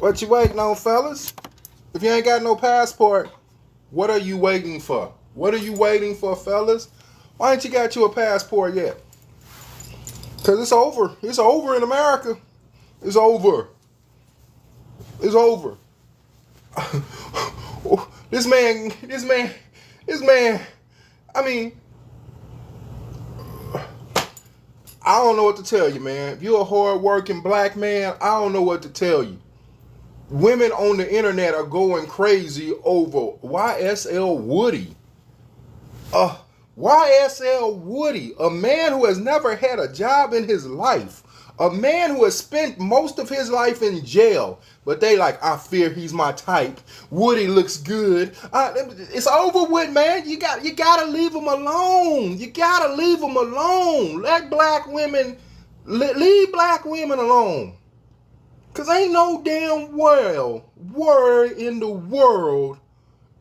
What you waiting on, fellas? If you ain't got no passport, what are you waiting for? What are you waiting for, fellas? Why ain't you got you a passport yet? Because it's over. It's over in America. It's over. It's over. This man. I mean, I don't know what to tell you, man. If you're a hard-working black man, I don't know what to tell you. Women on the internet are going crazy over YSL Woody. YSL Woody, a man who has never had a job in his life. A man who has spent most of his life in jail. But they like, I fear he's my type. Woody looks good. It's over with, man. You gotta leave him alone. You gotta leave him alone. Let black women, leave black women alone. Because ain't no damn word in the world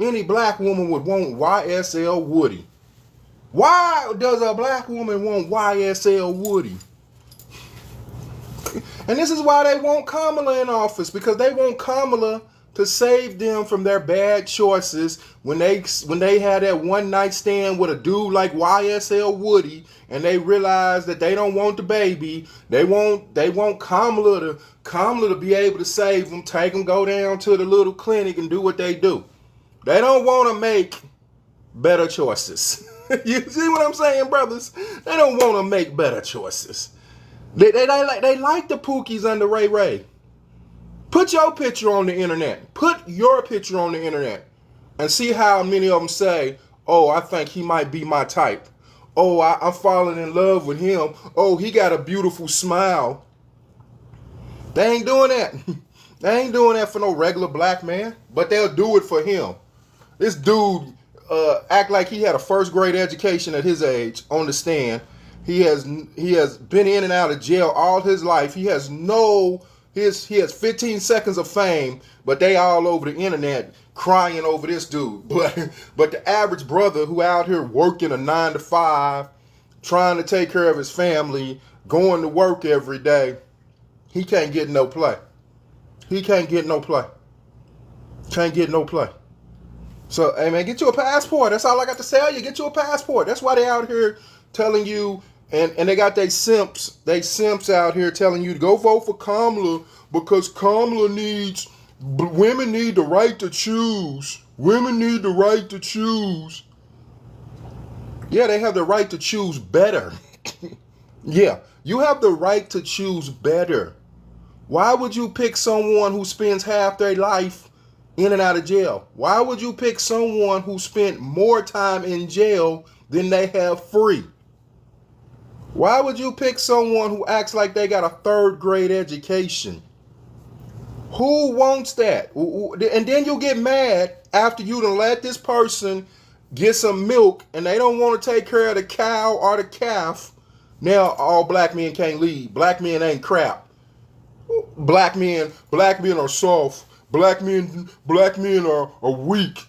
any black woman would want YSL Woody. Why does a black woman want YSL Woody? And this is why they want Kamala in office, because they want Kamala to save them from their bad choices when they had that one night stand with a dude like YSL Woody, and they realize that they don't want the baby. They want Kamala to be able to save them, take them, go down to the little clinic and do what they do. They don't want to make better choices. You see what I'm saying, brothers? They don't want to make better choices. They like the Pookies under Ray Ray. Put your picture on the internet. Put your picture on the internet. And see how many of them say, oh, I think he might be my type. Oh, I'm falling in love with him. Oh, he got a beautiful smile. They ain't doing that. They ain't doing that for no regular black man. But they'll do it for him. This dude act like he had a first grade education at his age on the stand. He has been in and out of jail all his life. He has 15 seconds of fame, but they all over the internet crying over this dude. But the average brother who out here working a 9 to 5, trying to take care of his family, going to work every day, he can't get no play. He can't get no play. Can't get no play. So, hey man, get you a passport. That's all I got to tell you. Get you a passport. That's why they out here telling you, and they got they simps out here telling you to go vote for Kamala because Kamala women need the right to choose. Women need the right to choose. Yeah, they have the right to choose better. Yeah, you have the right to choose better. Why would you pick someone who spends half their life in and out of jail? Why would you pick someone who spent more time in jail than they have free? Why would you pick someone who acts like they got a 3rd grade education? Who wants that? And then you'll get mad after you done let this person get some milk and they don't want to take care of the cow or the calf. Now all black men can't lead. Black men ain't crap. Black men are soft. Black men are weak.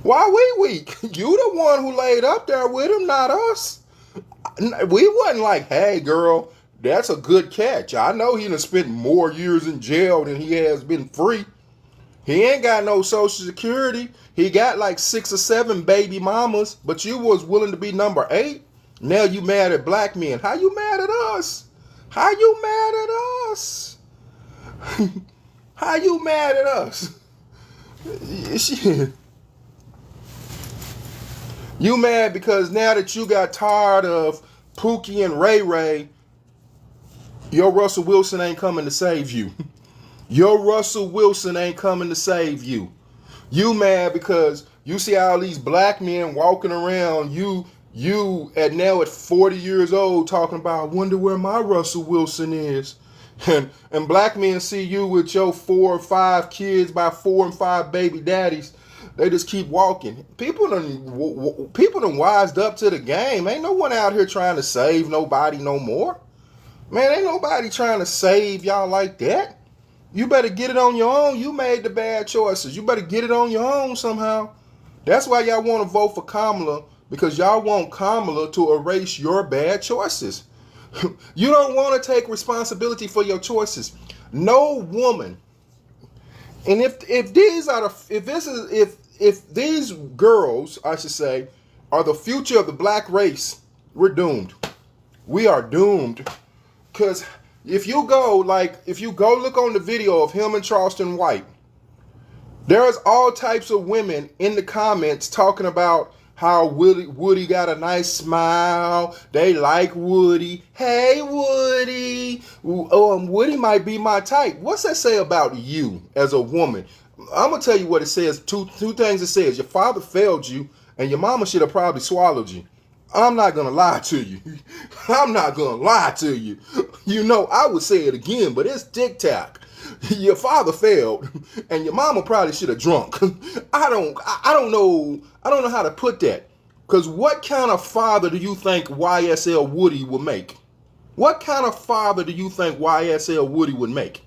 Why we weak? You the one who laid up there with him, not us. We wasn't like, hey girl, that's a good catch. I know he done spent more years in jail than he has been free. He ain't got no social security. He got like 6 or 7 baby mamas, but you was willing to be number 8. Now you mad at black men. How you mad at us? How you mad at us? How you mad at us? You mad because now that you got tired of Pookie and Ray Ray, your Russell Wilson ain't coming to save you. Your Russell Wilson ain't coming to save you. You mad because you see all these black men walking around, you at 40 years old talking about, I wonder where my Russell Wilson is. And black men see you with your 4 or 5 kids by 4 and 5 baby daddies. They just keep walking. People done wised up to the game. Ain't no one out here trying to save nobody no more. Man, ain't nobody trying to save y'all like that. You better get it on your own. You made the bad choices. You better get it on your own somehow. That's why y'all want to vote for Kamala, because y'all want Kamala to erase your bad choices. You don't want to take responsibility for your choices. No woman. And if these are the if these girls, I should say, are the future of the black race, we're doomed. We are doomed. Cause if you go look on the video of him and Charleston White, there's all types of women in the comments talking about how Woody got a nice smile. They like Woody. Hey, Woody. Woody might be my type. What's that say about you as a woman? I'm going to tell you what it says. Two things it says. Your father failed you, and your mama should have probably swallowed you. I'm not going to lie to you. I'm not going to lie to you. You know, I would say it again, but it's tic-tac. Your father failed, and your mama probably should have drunk. I don't know how to put that. Because what kind of father do you think YSL Woody would make? What kind of father do you think YSL Woody would make?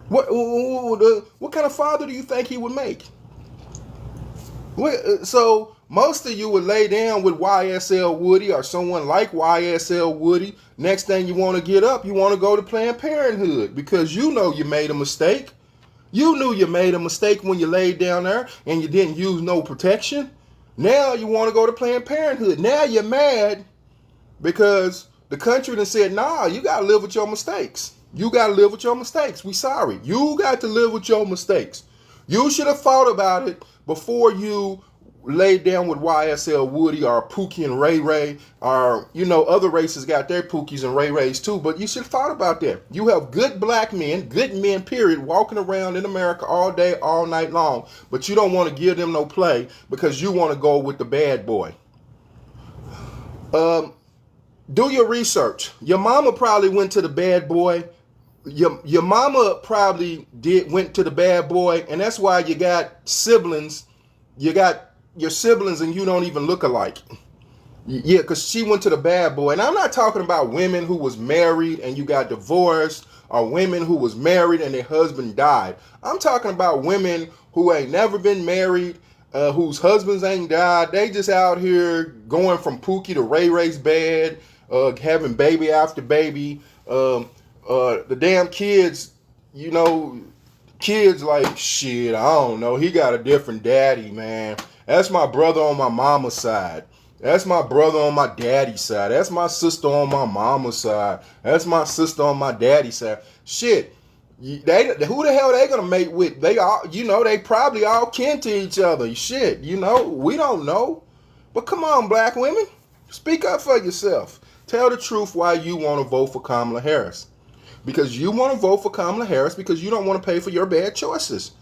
What kind of father do you think he would make? So most of you would lay down with YSL Woody or someone like YSL Woody. Next thing you want to get up, you want to go to Planned Parenthood because you know you made a mistake. You knew you made a mistake when you laid down there and you didn't use no protection. Now you want to go to Planned Parenthood. Now you're mad because the country done said, nah, you got to live with your mistakes. You got to live with your mistakes. We sorry. You got to live with your mistakes. You should have thought about it before you laid down with YSL Woody or Pookie and Ray Ray, or, you know, other races got their Pookies and Ray Rays too, but you should have thought about that. You have good black men, good men, period, walking around in America all day, all night long, but you don't want to give them no play because you want to go with the bad boy. Do your research. Your mama probably went to the bad boy. Your mama probably went to the bad boy, and that's why you got siblings. You got your siblings and you don't even look alike. Yeah, because she went to the bad boy. And I'm not talking about women who was married and you got divorced, or women who was married and their husband died. I'm talking about women who ain't never been married, whose husbands ain't died. They just out here going from Pookie to Ray Ray's bed, having baby after baby. The damn kids, you know, kids like, shit, I don't know. He got a different daddy, man. That's my brother on my mama's side. That's my brother on my daddy's side. That's my sister on my mama's side. That's my sister on my daddy's side. Shit. Who the hell they gonna mate with? They all, you know, they probably all kin to each other. Shit, you know, we don't know. But come on, black women. Speak up for yourself. Tell the truth why you want to vote for Kamala Harris. Because you want to vote for Kamala Harris because you don't want to pay for your bad choices.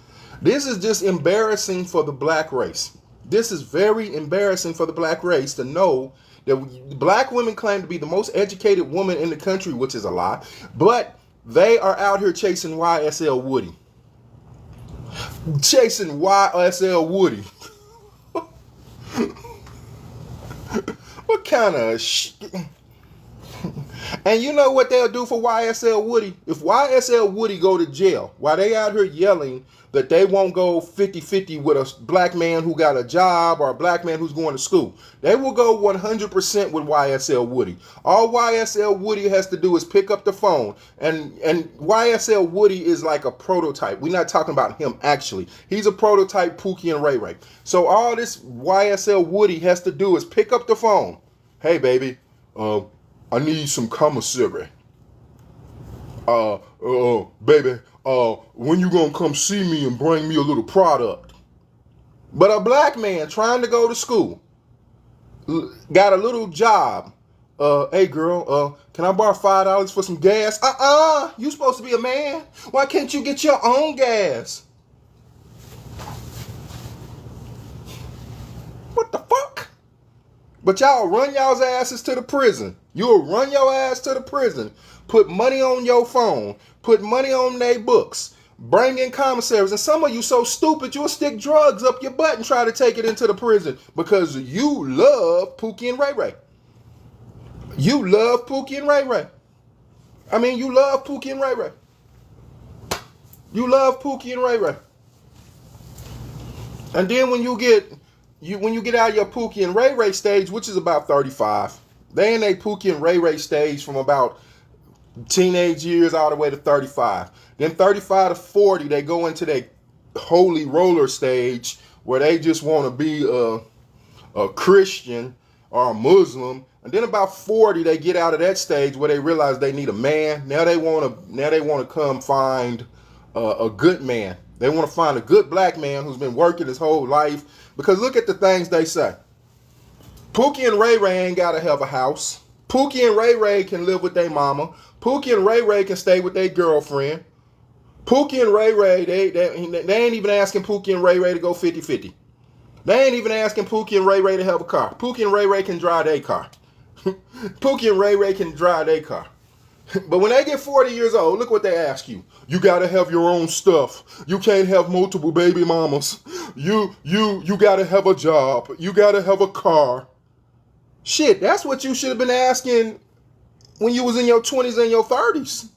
This is just embarrassing for the black race. This is very embarrassing for the black race to know that black women claim to be the most educated woman in the country, which is a lie, but they are out here chasing YSL Woody. Chasing YSL Woody. What kind of shit? And you know what they'll do for YSL Woody? If YSL Woody go to jail, while they out here yelling that they won't go 50-50 with a black man who got a job or a black man who's going to school, they will go 100% with YSL Woody. All YSL Woody has to do is pick up the phone. And YSL Woody is like a prototype. We're not talking about him actually. He's a prototype Pookie and Ray Ray. So all this YSL Woody has to do is pick up the phone. Hey, baby, I need some commissary. Baby, when you gonna come see me and bring me a little product? But a black man trying to go to school, got a little job. Hey girl, can I borrow $5 for some gas? You supposed to be a man. Why can't you get your own gas? What the fuck? But y'all run y'all's asses to the prison. You'll run your ass to the prison. Put money on your phone. Put money on their books. Bring in commissaries. And some of you so stupid, you'll stick drugs up your butt and try to take it into the prison because you love Pookie and Ray Ray. You love Pookie and Ray Ray. I mean, you love Pookie and Ray Ray. You love Pookie and Ray Ray. And then when you get out of your Pookie and Ray Ray stage, which is about 35, they in a Pookie and Ray Ray stage from about Teenage years all the way to 35. Then 35 to 40, they go into their holy roller stage where they just want to be a Christian or a Muslim. And then about 40, they get out of that stage where they realize they need a man. Now they want to come find a good man. They want to find a good black man who's been working his whole life. Because look at the things they say. Pookie and Ray Ray ain't got to have a house. Pookie and Ray Ray can live with their mama. Pookie and Ray Ray can stay with their girlfriend. Pookie and Ray Ray, they ain't even asking Pookie and Ray Ray to go 50-50. They ain't even asking Pookie and Ray Ray to have a car. Pookie and Ray Ray can drive their car. Pookie and Ray Ray can drive their car. But when they get 40 years old, look what they ask you. You gotta have your own stuff. You can't have multiple baby mamas. You gotta have a job. You gotta have a car. Shit, that's what you should have been asking when you was in your 20s and your 30s.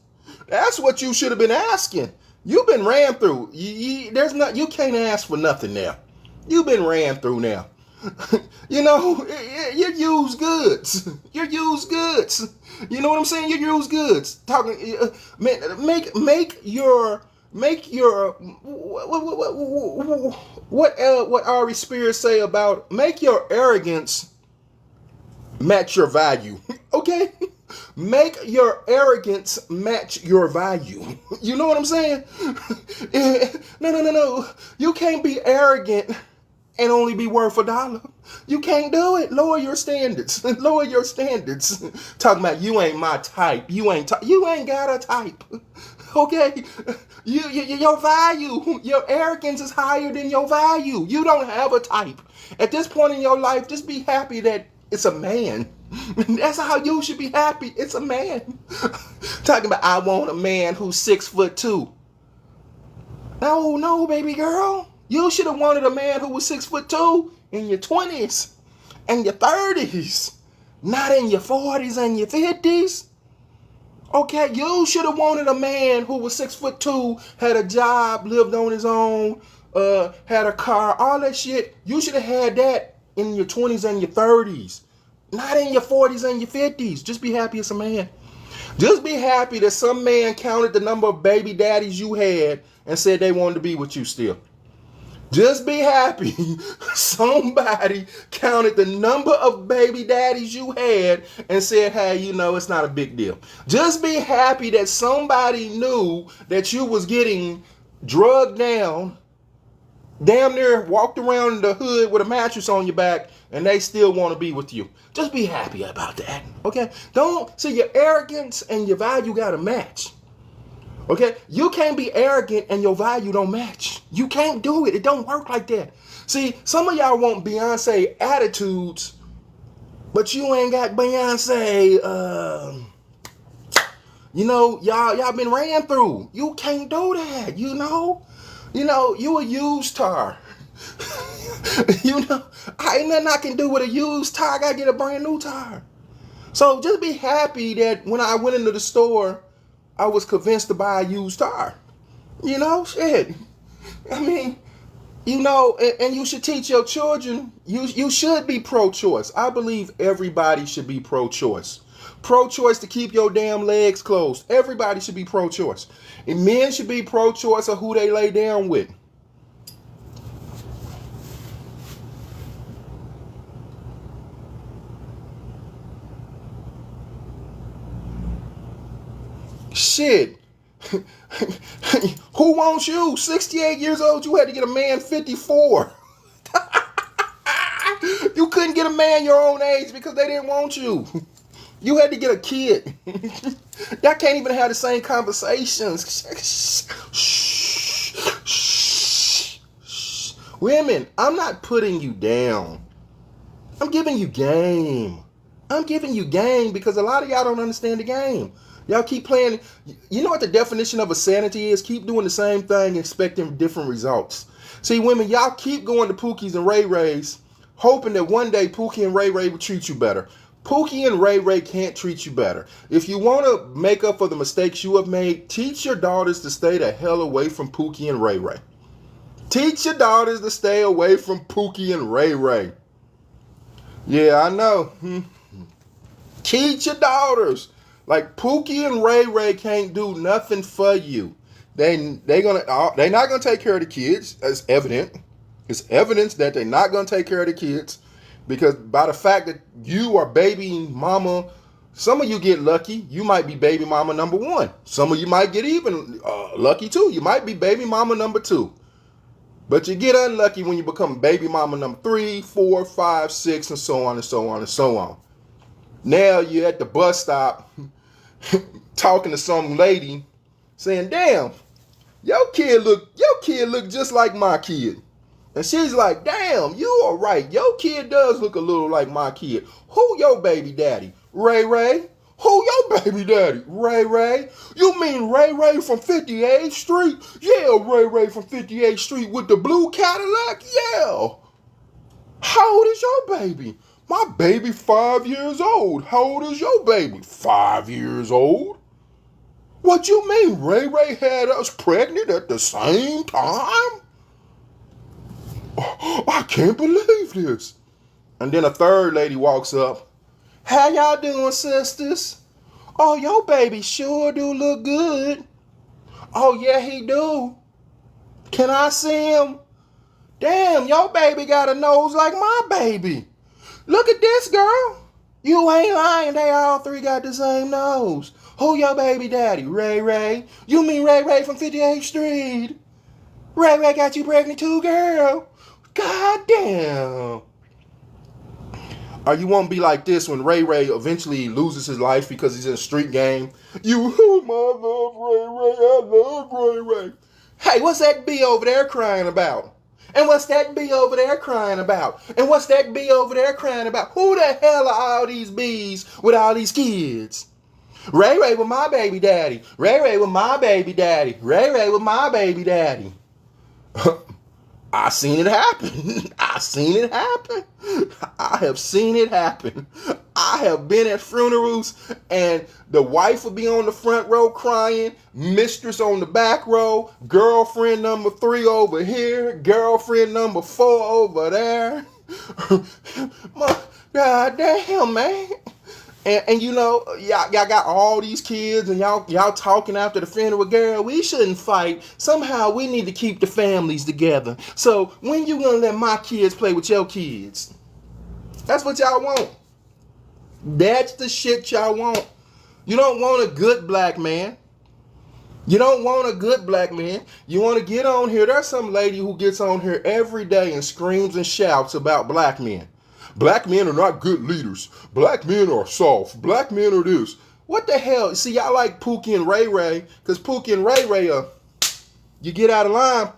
That's what you should have been asking. You've been ran through. You can't ask for nothing now. You've been ran through now. You're used goods. You're used goods. You know what I'm saying? You're used goods. Talking, make your what Ari Spears say about make your arrogance match your value. Okay? Make your arrogance match your value. You know what I'm saying? No. You can't be arrogant and only be worth $1. You can't do it. Lower your standards. Lower your standards. Talking about you ain't my type. You ain't got a type. Okay? Your value, your arrogance is higher than your value. You don't have a type. At this point in your life, just be happy that it's a man. That's how you should be happy. It's a man. Talking about I want a man who's 6'2". No, baby girl. You should have wanted a man who was 6'2" in your 20s and your 30s, not in your 40s and your 50s. Okay, you should have wanted a man who was 6'2", had a job, lived on his own, had a car, all that shit. You should have had that in your 20s and your 30s, not in your 40s and your 50s. Just be happy as a man. Just be happy that some man counted the number of baby daddies you had and said they wanted to be with you still. Just be happy somebody counted the number of baby daddies you had and said, hey, it's not a big deal. Just be happy that somebody knew that you was getting drugged down, damn near walked around the hood with a mattress on your back, and they still want to be with you. Just be happy about that, okay? Don't see your arrogance and your value got to match. Okay, you can't be arrogant and your value don't match. You can't do it. It don't work like that. See, some of y'all want Beyonce attitudes, but you ain't got Beyonce. Y'all been ran through. You can't do that. You a used tar. Ain't nothing I can do with a used tire. I gotta get a brand new tire. So just be happy that when I went into the store, I was convinced to buy a used tire. Shit. I mean, and you should teach your children, you should be pro-choice. I believe everybody should be pro-choice. Pro-choice to keep your damn legs closed. Everybody should be pro-choice. And men should be pro-choice of who they lay down with. Shit. Who wants you? 68 years old, you had to get a man 54. You couldn't get a man your own age because they didn't want you. You had to get a kid. Y'all can't even have the same conversations. Women, I'm not putting you down. I'm giving you game. I'm giving you game because a lot of y'all don't understand the game. Y'all keep playing. You know what the definition of insanity is? Keep doing the same thing, expecting different results. See, women, y'all keep going to Pookies and Ray Rays, hoping that one day Pookie and Ray Ray will treat you better. Pookie and Ray Ray can't treat you better. If you want to make up for the mistakes you have made, teach your daughters to stay the hell away from Pookie and Ray Ray. Teach your daughters to stay away from Pookie and Ray Ray. Yeah, I know. Teach your daughters. Like Pookie and Ray Ray can't do nothing for you. They not gonna take care of the kids. It's evident. It's evidence that they're not gonna take care of the kids because by the fact that you are baby mama, some of you get lucky. You might be baby mama number one. Some of you might get even lucky too. You might be baby mama number two. But you get unlucky when you become baby mama number 3, 4, 5, 6, and so on and so on and so on. Now you're at the bus stop talking to some lady saying, damn, your kid look just like my kid. And she's like, damn, you are right. Your kid does look a little like my kid. Who your baby daddy? Ray Ray? Who your baby daddy? Ray Ray? You mean Ray Ray from 58th Street? Yeah, Ray Ray from 58th Street with the blue Cadillac? Yeah. How old is your baby? My baby 5 years old. How old is your baby? 5 years old. What you mean Ray Ray had us pregnant at the same time? Oh, I can't believe this. And then a third lady walks up. How y'all doing, sisters? Oh, your baby sure do look good. Oh, yeah, he do. Can I see him? Damn, your baby got a nose like my baby. Look at this, girl. You ain't lying. They all three got the same nose. Who your baby daddy? Ray Ray. You mean Ray Ray from 58th Street? Ray Ray got you pregnant too, girl. God damn. Or you won't be like this when Ray Ray eventually loses his life because he's in a street game. You, I love Ray Ray. I love Ray Ray. Hey, what's that B over there crying about? And what's that B over there crying about? And what's that B over there crying about? Who the hell are all these B's with all these kids? Ray Ray with my baby daddy. Ray Ray with my baby daddy. Ray Ray with my baby daddy. I seen it happen. I seen it happen. I have seen it happen. I have been at funerals and the wife will be on the front row crying, mistress on the back row, girlfriend number 3 over here, girlfriend number 4 over there. God damn, man. And you know, y'all got all these kids and y'all talking after the funeral. Girl, we shouldn't fight. Somehow we need to keep the families together. So when you gonna let my kids play with your kids? That's what y'all want. That's the shit y'all want. You don't want a good black man. You don't want a good black man. You want to get on here. There's some lady who gets on here every day and screams and shouts about black men. Black men are not good leaders. Black men are soft. Black men are this. What the hell? See, y'all like Pookie and Ray Ray, because Pookie and Ray Ray you get out of line,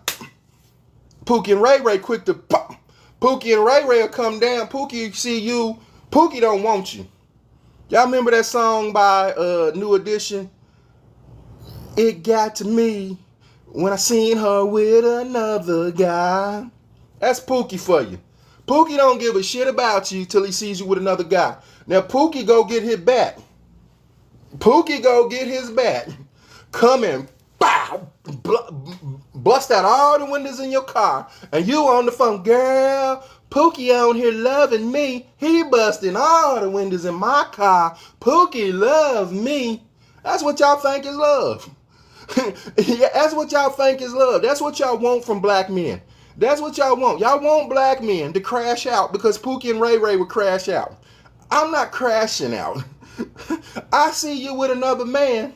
Pookie and Ray Ray quick to pop. Pookie and Ray Ray will come down. Pookie see you. Pookie don't want you. Y'all remember that song by New Edition? It got to me when I seen her with another guy. That's Pookie for you. Pookie don't give a shit about you till he sees you with another guy. Now Pookie go get his bat. Pookie go get his bat. Come and bow, bust out all the windows in your car. And you on the phone, girl, Pookie on here loving me. He busting all the windows in my car. Pookie love me. That's what y'all think is love. Yeah, that's what y'all think is love. That's what y'all want from black men. That's what y'all want. Y'all want black men to crash out because Pookie and Ray Ray would crash out. I'm not crashing out. I see you with another man.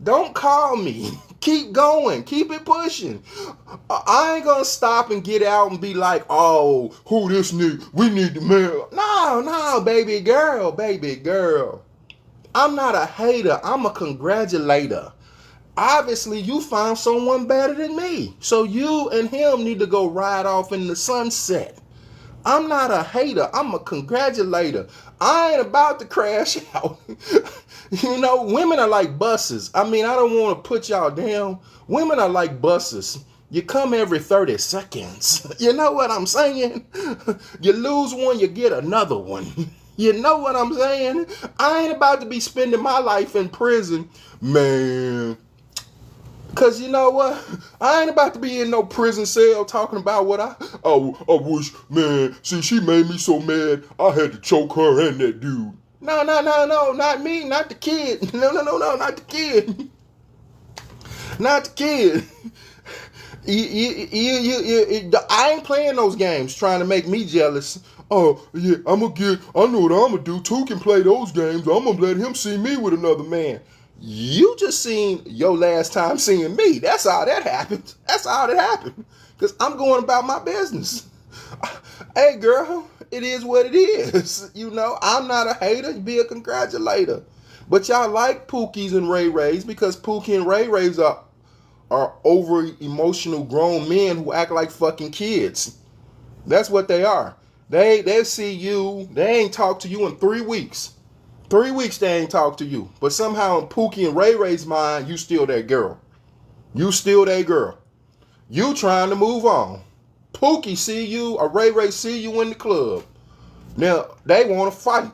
Don't call me. Keep going. Keep it pushing. I ain't gonna stop and get out and be like, oh, who this need? We need the man. No, baby girl, baby girl. I'm not a hater. I'm a congratulator. Obviously, you found someone better than me. So you and him need to go ride off in the sunset. I'm not a hater. I'm a congratulator. I ain't about to crash out. You know, women are like buses. I mean, I don't want to put y'all down. Women are like buses. You come every 30 seconds. You know what I'm saying? You lose one, you get another one. You know what I'm saying? I ain't about to be spending my life in prison. Man. Because you know what? I ain't about to be in no prison cell talking about what I wish, man. See, she made me so mad, I had to choke her and that dude. No, not me, not the kid. No, not the kid. Not the kid. I ain't playing those games trying to make me jealous. Oh, yeah, I know what I'm going to do. Two can play those games. I'm going to let him see me with another man. You just seen your last time seeing me. That's all that happened. That's all that happened. Because I'm going about my business. Hey, girl, it is what it is. You know, I'm not a hater. Be a congratulator. But y'all like Pookies and Ray Rays because Pookie and Ray Rays are over emotional grown men who act like fucking kids. That's what they are. They see you. They ain't talked to you in 3 weeks. 3 weeks they ain't talked to you. But somehow in Pookie and Ray Ray's mind, you still that girl. You still that girl. You trying to move on. Pookie see you, or Ray Ray see you in the club. Now, they want to fight.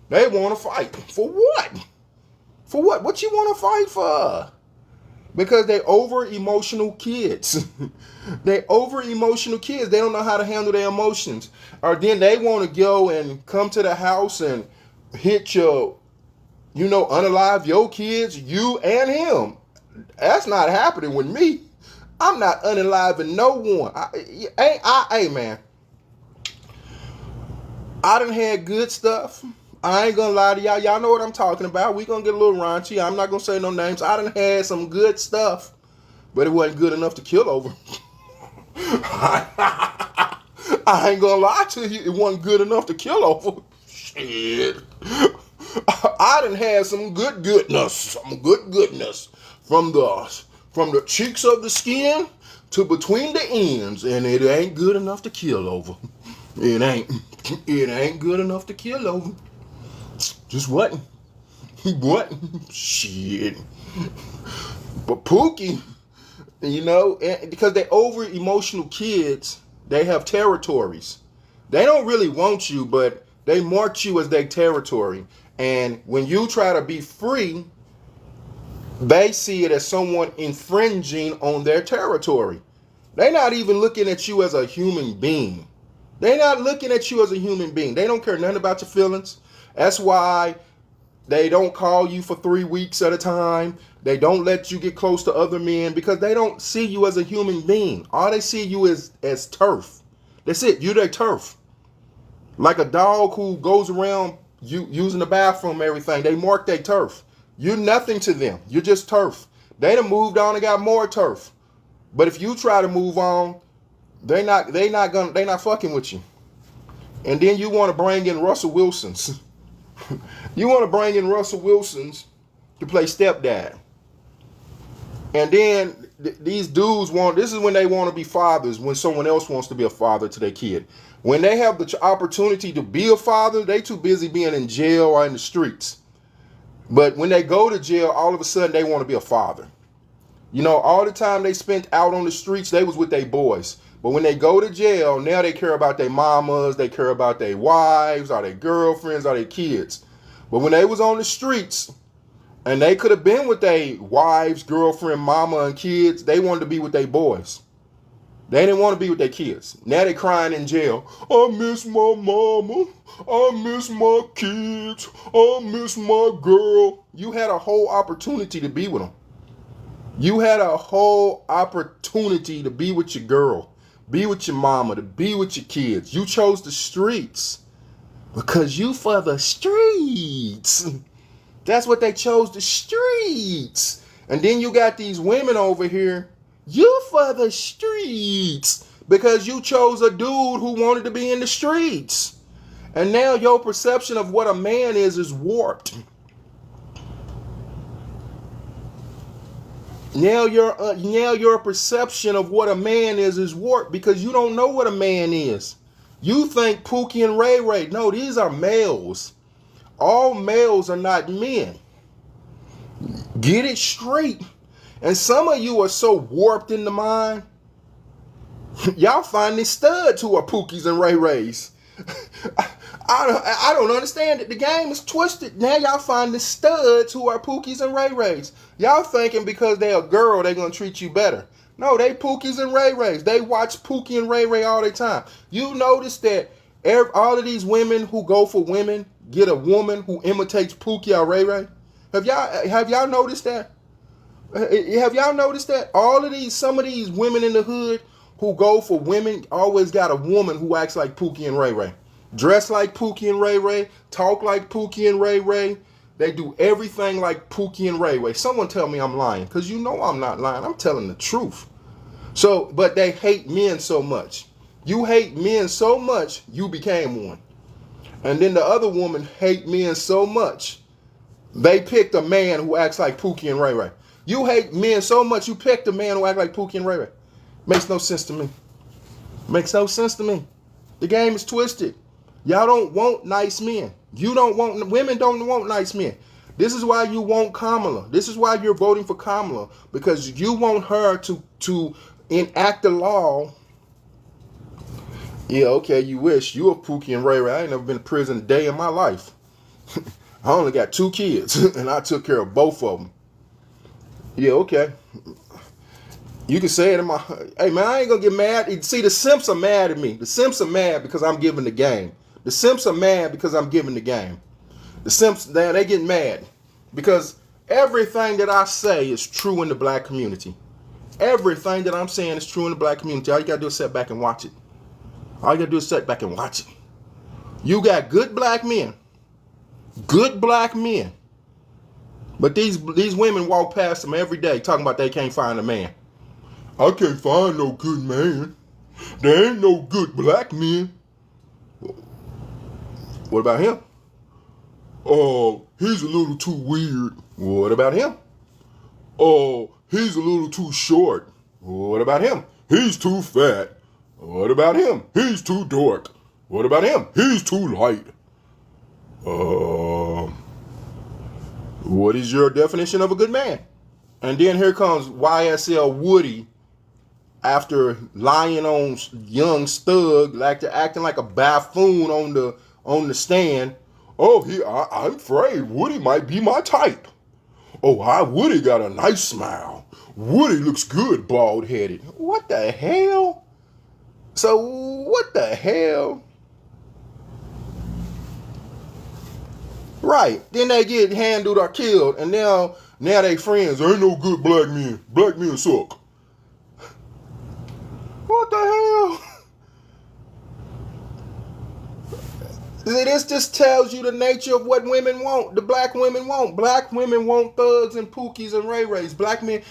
They want to fight. For what? For what? What you want to fight for? Because they over emotional kids. They over emotional kids. They don't know how to handle their emotions. Or then they want to go and come to the house and hit your, unalive your kids, you and him. That's not happening with me. I'm not unaliving no one. Hey, man. I done had good stuff. I ain't gonna lie to y'all. Y'all know what I'm talking about. We gonna get a little raunchy. I'm not gonna say no names. I done had some good stuff, but it wasn't good enough to kill over. I ain't gonna lie to you. It wasn't good enough to kill over. Shit. I done had some goodness. Some good goodness from the cheeks of the skin to between the ends, and it ain't good enough to kill over. It ain't good enough to kill over. Just what? What? Shit. But Pookie, because they over emotional kids, they have territories. They don't really want you, but they mark you as their territory. And when you try to be free, they see it as someone infringing on their territory. They're not even looking at you as a human being. They're not looking at you as a human being. They don't care nothing about your feelings. That's why they don't call you for 3 weeks at a time. They don't let you get close to other men because they don't see you as a human being. All they see you is as turf. That's it. You're their turf. Like a dog who goes around using the bathroom, everything. They mark their turf. You're nothing to them. You're just turf. They done moved on and got more turf. But if you try to move on, they not fucking with you. And then you want to bring in Russell Wilsons. You want to bring in Russell Wilsons to play stepdad. And then these dudes this is when they want to be fathers, when someone else wants to be a father to their kid. When they have the opportunity to be a father, they too busy being in jail or in the streets. But when they go to jail, all of a sudden they want to be a father. All the time they spent out on the streets, they was with their boys. But when they go to jail, now they care about their mamas, they care about their wives, or their girlfriends, or their kids. But when they was on the streets, and they could have been with their wives, girlfriend, mama, and kids, they wanted to be with their boys. They didn't want to be with their kids. Now they crying in jail. I miss my mama. I miss my kids. I miss my girl. You had a whole opportunity to be with them. You had a whole opportunity to be with your girl, be with your mama, to be with your kids. You chose the streets because you for the streets. That's what they chose, the streets. And then you got these women over here. You for the streets because you chose a dude who wanted to be in the streets. And now your perception of what a man is warped. Now your perception of what a man is warped because you don't know what a man is. You think Pookie and Ray Ray. No, these are males. All males are not men. Get it straight. And some of you are so warped in the mind. Y'all find these studs who are Pookies and Ray Rays. I don't understand it. The game is twisted. Now y'all find the studs who are Pookies and Ray Rays. Y'all thinking because they're a girl, they're going to treat you better. No, they Pookies and Ray Rays. They watch Pookie and Ray Ray all the time. You notice that all of these women who go for women, get a woman who imitates Pookie or Ray Ray? Have y'all noticed that? Have y'all noticed that? Some of these women in the hood who go for women always got a woman who acts like Pookie and Ray Ray. Dress like Pookie and Ray Ray. Talk like Pookie and Ray Ray. They do everything like Pookie and Ray Ray. Someone tell me I'm lying, because you know I'm not lying. I'm telling the truth. So, but they hate men so much. You hate men so much, you became one. And then the other woman hate men so much, they picked a man who acts like Pookie and Ray Ray. You hate men so much, you picked a man who acts like Pookie and Ray Ray. Makes no sense to me. Makes no sense to me. The game is twisted. Y'all don't want nice men. Women don't want nice men. This is why you want Kamala. This is why you're voting for Kamala, because you want her to enact the law. Yeah, okay, you wish. You a Pookie and Ray Ray. I ain't never been to prison a day in my life. I only got 2 kids, and I took care of both of them. Yeah, okay. You can say it in my... Hey, man, I ain't going to get mad. See, the simps are mad at me. The simps are mad because I'm giving the game. The simps are mad because I'm giving the game. The simps, they get mad because everything that I say is true in the black community. Everything that I'm saying is true in the black community. All you got to do is sit back and watch it. All you got to do is sit back and watch it. You got good black men. Good black men. But these women walk past them every day talking about they can't find a man. I can't find no good man. There ain't no good black men. What about him? Oh, he's a little too weird. What about him? Oh, he's a little too short. What about him? He's too fat. What about him? He's too dark. What about him? He's too light. What is your definition of a good man? And then here comes YSL Woody after lying on young Stug, acting like a buffoon on the stand. Oh, I'm afraid Woody might be my type. Oh, Woody got a nice smile. Woody looks good bald-headed. What the hell? So, what the hell? Right. Then they get handled or killed, and now they friends. There ain't no good black men. Black men suck. What the hell? This just tells you the nature of what women want. The black women want. Black women want thugs and Pookies and Ray Rays. Black men,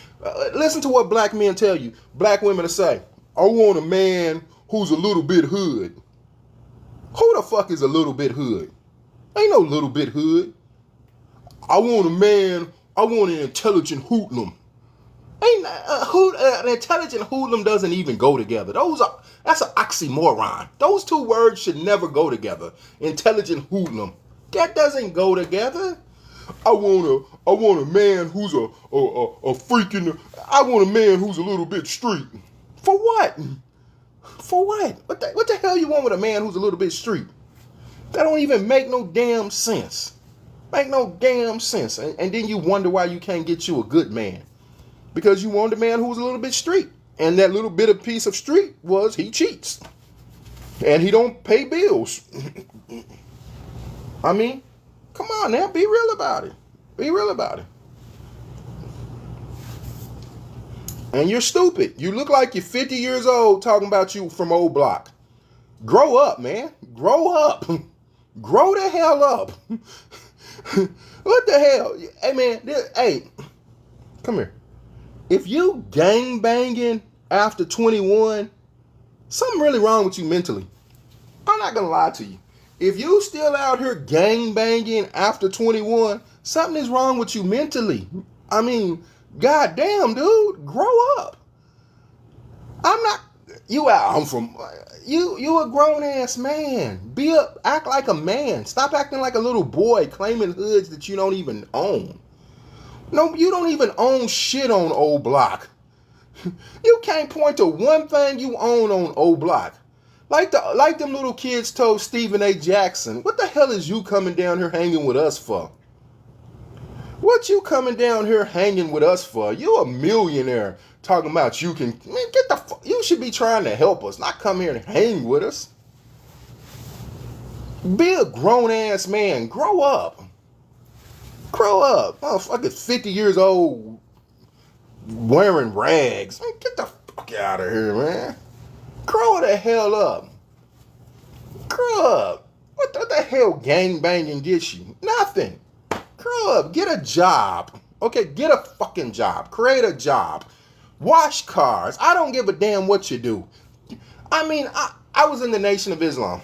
listen to what black men tell you. Black women will say, I want a man who's a little bit hood. Who the fuck is a little bit hood? Ain't no little bit hood. I want an intelligent hoodlum. An intelligent hoodlum doesn't even go together. That's an oxymoron. Those two words should never go together. Intelligent hoodlum. That doesn't go together. I want a man who's a freaking. I want a man who's a little bit street. For what? For what? What the hell you want with a man who's a little bit street? That don't even make no damn sense. Make no damn sense. And then you wonder why you can't get you a good man. Because you want a man who's a little bit street. And that little bit of piece of street was he cheats. And he don't pay bills. I mean, come on now, be real about it. Be real about it. And you're stupid. You look like you're 50 years old talking about you from old block. Grow up, man. Grow up. Grow the hell up. What the hell? Hey, man. Hey, come here. If you gang banging after 21, something really wrong with you mentally. I'm not going to lie to you. If you still out here gang banging after 21, something is wrong with you mentally. I mean, goddamn, dude, grow up. You a grown ass man. Act like a man. Stop acting like a little boy claiming hoods that you don't even own. No, you don't even own shit on old block. You can't point to one thing you own on old block. Like them little kids told Stephen A. Jackson, what the hell is you coming down here hanging with us for? What you coming down here hanging with us for? You a millionaire talking about you can, man, you should be trying to help us, not come here and hang with us. Be a grown ass man. Grow up. Grow up. Motherfucker 50 years old wearing rags. Man, get the fuck out of here, man. Grow the hell up. Grow up. What the hell gang banging gets you? Nothing. Grow up. Get a job. Okay, get a fucking job. Create a job. Wash cars. I don't give a damn what you do. I mean, I was in the Nation of Islam.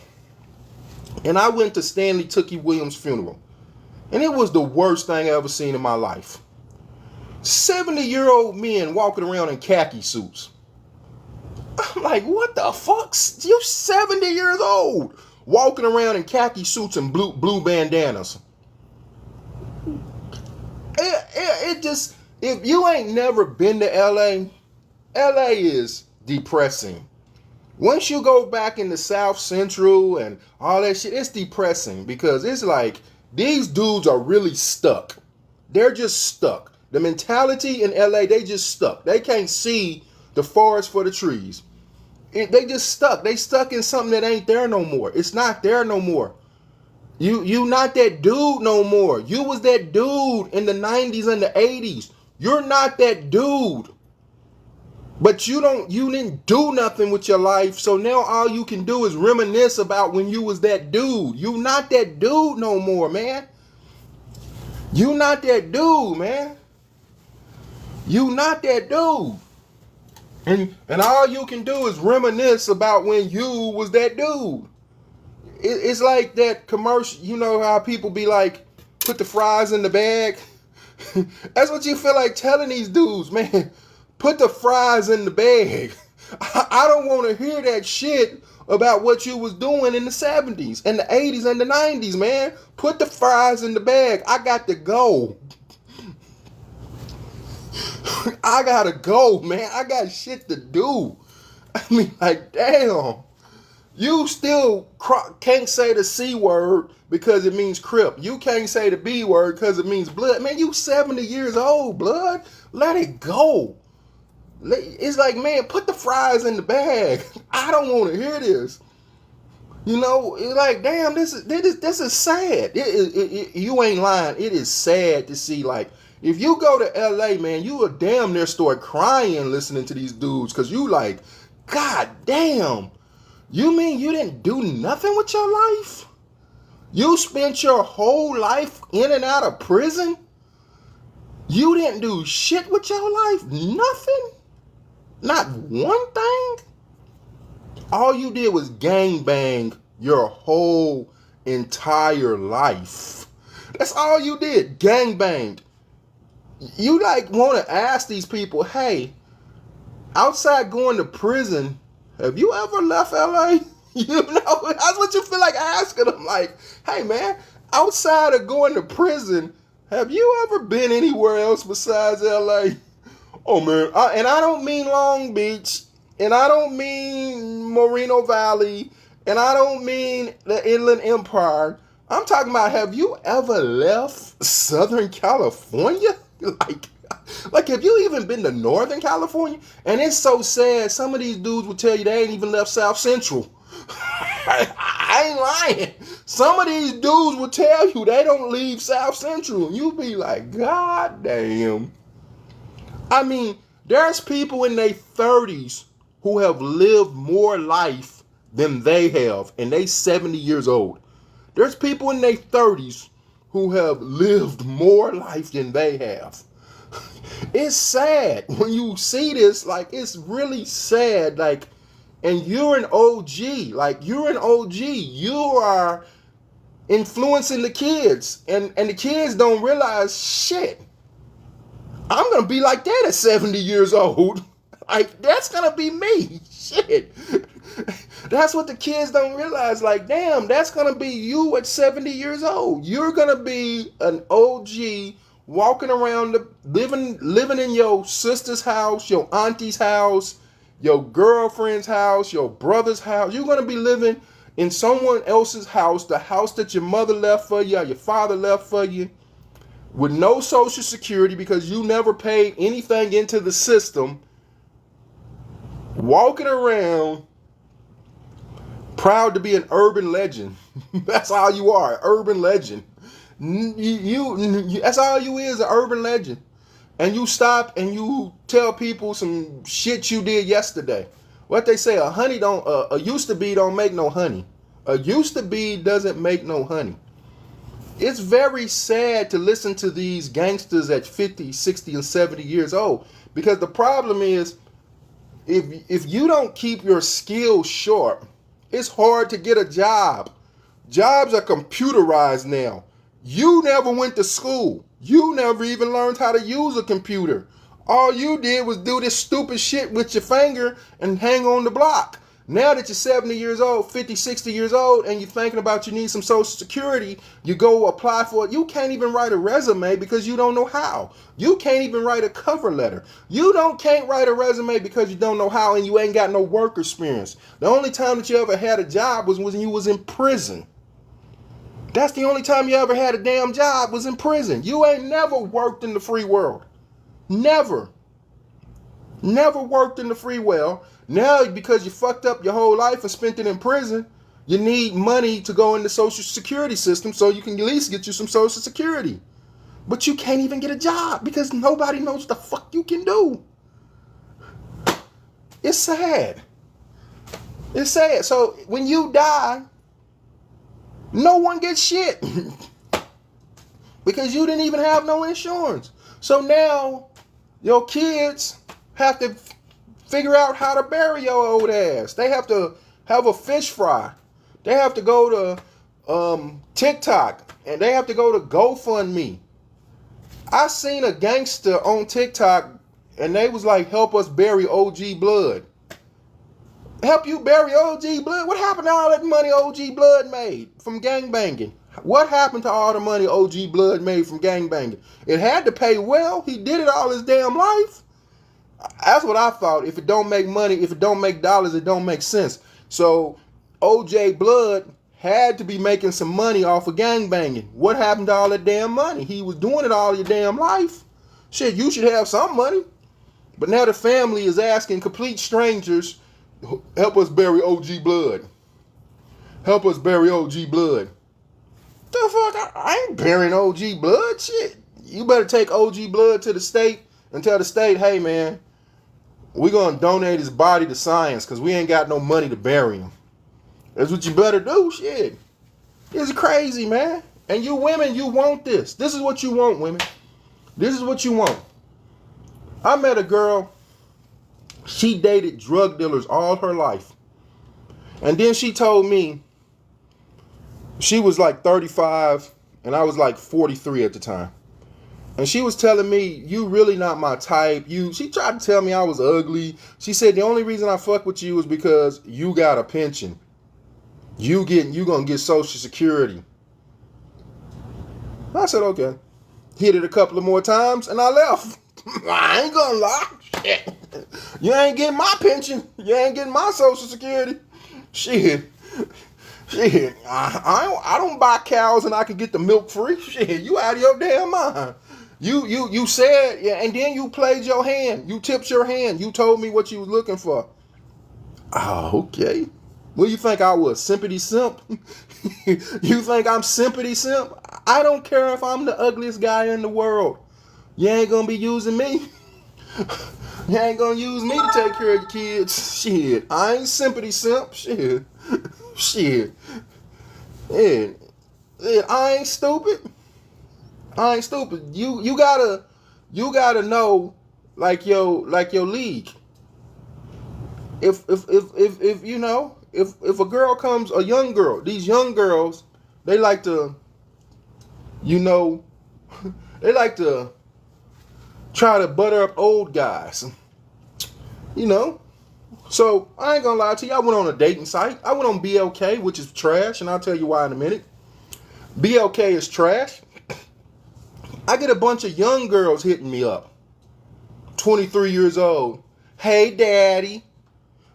And I went to Stanley Tookie Williams' funeral. And it was the worst thing I ever seen in my life. 70-year-old men walking around in khaki suits. I'm like, what the fuck? You 70 years old. Walking around in khaki suits and blue bandanas. It just, if you ain't never been to LA, LA is depressing. Once you go back in the South Central and all that shit, it's depressing because it's like these dudes are really stuck. They're just stuck. The mentality in LA, they just stuck. They can't see the forest for the trees. They just stuck. They stuck in something that ain't there no more. It's not there no more. You not that dude no more. You was that dude in the 90s and the 80s. You're not that dude. But you didn't do nothing with your life, so now all you can do is reminisce about when you was that dude. You not that dude no more, man. You not that dude, man. You not that dude. And all you can do is reminisce about when you was that dude. It's like that commercial, you know how people be like, put the fries in the bag? That's what you feel like telling these dudes, man. Put the fries in the bag. I don't want to hear that shit about what you was doing in the 70s and the 80s and the 90s, man. Put the fries in the bag. I got to go. I gotta go, man. I got shit to do. I mean, like, damn. You still can't say the C word because it means Crip. You can't say the B word because it means blood. Man, you 70 years old, blood. Let it go. It's like, man, put the fries in the bag. I don't want to hear this. You know, it's like, damn, this is sad. You ain't lying. It is sad to see, like, if you go to LA, man, you will damn near start crying listening to these dudes because you like, God damn. You mean you didn't do nothing with your life? You spent your whole life in and out of prison? You didn't do shit with your life? Nothing? Not one thing? All you did was gangbang your whole entire life. That's all you did, gangbang. You like want to ask these people, hey, outside going to prison, have you ever left LA? You know, that's what you feel like asking them. Like, hey man, outside of going to prison, have you ever been anywhere else besides LA? Oh man, and I don't mean Long Beach, and I don't mean Moreno Valley, and I don't mean the Inland Empire. I'm talking about, have you ever left Southern California? Like, have you even been to Northern California? And it's so sad. Some of these dudes will tell you they ain't even left South Central. I ain't lying. Some of these dudes will tell you they don't leave South Central. And you be like, God damn. I mean, there's people in their 30s who have lived more life than they have, and they 70 years old. There's people in their 30s who have lived more life than they have. It's sad when you see this. Like, it's really sad. Like, and you're an OG. Like, you're an OG. You are influencing the kids, and the kids don't realize shit. I'm gonna be like that at 70 years old. Like, that's gonna be me. Shit. That's what the kids don't realize. Like, damn, that's gonna be you at 70 years old. You're gonna be an OG walking around, living in your sister's house, your auntie's house, your girlfriend's house, your brother's house. You're gonna be living in someone else's house, the house that your mother left for you or your father left for you, with no social security because you never paid anything into the system, walking around Proud to be an urban legend. That's all you are, urban legend. That's all you is, an urban legend. And you stop and you tell people some shit you did yesterday. What they say, a used to be don't make no honey. A used to be doesn't make no honey. It's very sad to listen to these gangsters at 50, 60, and 70 years old. Because the problem is, if you don't keep your skills sharp, it's hard to get a job. Jobs are computerized now. You never went to school. You never even learned how to use a computer. All you did was do this stupid shit with your finger and hang on the block. Now that you're 70 years old, 50, 60 years old, and you're thinking about you need some Social Security, you go apply for it. You can't even write a resume because you don't know how. You can't even write a cover letter. Can't write a resume because you don't know how and you ain't got no work experience. The only time that you ever had a job was when you was in prison. That's the only time you ever had a damn job was in prison. You ain't never worked in the free world. Never. Never worked in the free world. Now, because you fucked up your whole life and spent it in prison, you need money to go in the Social Security system so you can at least get you some Social Security. But you can't even get a job because nobody knows what the fuck you can do. It's sad. It's sad. So when you die, no one gets shit. Because you didn't even have no insurance. So now your kids have to figure out how to bury your old ass. They have to have a fish fry. They have to go to TikTok. And they have to go to GoFundMe. I seen a gangster on TikTok and they was like, help us bury OG Blood. Help you bury OG Blood? What happened to all that money OG Blood made from gangbanging? What happened to all the money OG Blood made from gangbanging? It had to pay well. He did it all his damn life. That's what I thought. If it don't make money, if it don't make dollars, it don't make sense. So OJ Blood had to be making some money off of gangbanging. What happened to all that damn money? He was doing it all your damn life. Shit, you should have some money. But now the family is asking complete strangers, help us bury OG Blood. Help us bury OG Blood. The fuck? I ain't burying OG Blood. Shit. You better take OG Blood to the state and tell the state, hey man, we're going to donate his body to science because we ain't got no money to bury him. That's what you better do. Shit. It's crazy, man. And you women, you want this. This is what you want, women. This is what you want. I met a girl. She dated drug dealers all her life. And then she told me she was like 35 and I was like 43 at the time. And she was telling me, you really not my type. She tried to tell me I was ugly. She said, the only reason I fuck with you is because you got a pension. You gonna get Social Security. I said, okay. Hit it a couple of more times and I left. I ain't gonna lie. Shit. You ain't getting my pension. You ain't getting my Social Security. Shit. I don't buy cows and I can get the milk free. Shit, you out of your damn mind. You said, yeah, and then you played your hand. You tipped your hand. You told me what you was looking for. Oh, okay. What do you think I was? Sympathy simp? You think I'm sympathy simp? I don't care if I'm the ugliest guy in the world. You ain't gonna be using me. You ain't gonna use me to take care of your kids. Shit. I ain't sympathy simp. Shit. Shit. Yeah. I ain't stupid. I ain't stupid. You gotta know like your league. If you know, if a girl comes, a young girl, these young girls, they like to, you know, they like to try to butter up old guys. You know? So I ain't gonna lie to you, I went on a dating site. I went on BLK, which is trash, and I'll tell you why in a minute. BLK is trash. I get a bunch of young girls hitting me up. 23 years old. Hey, daddy,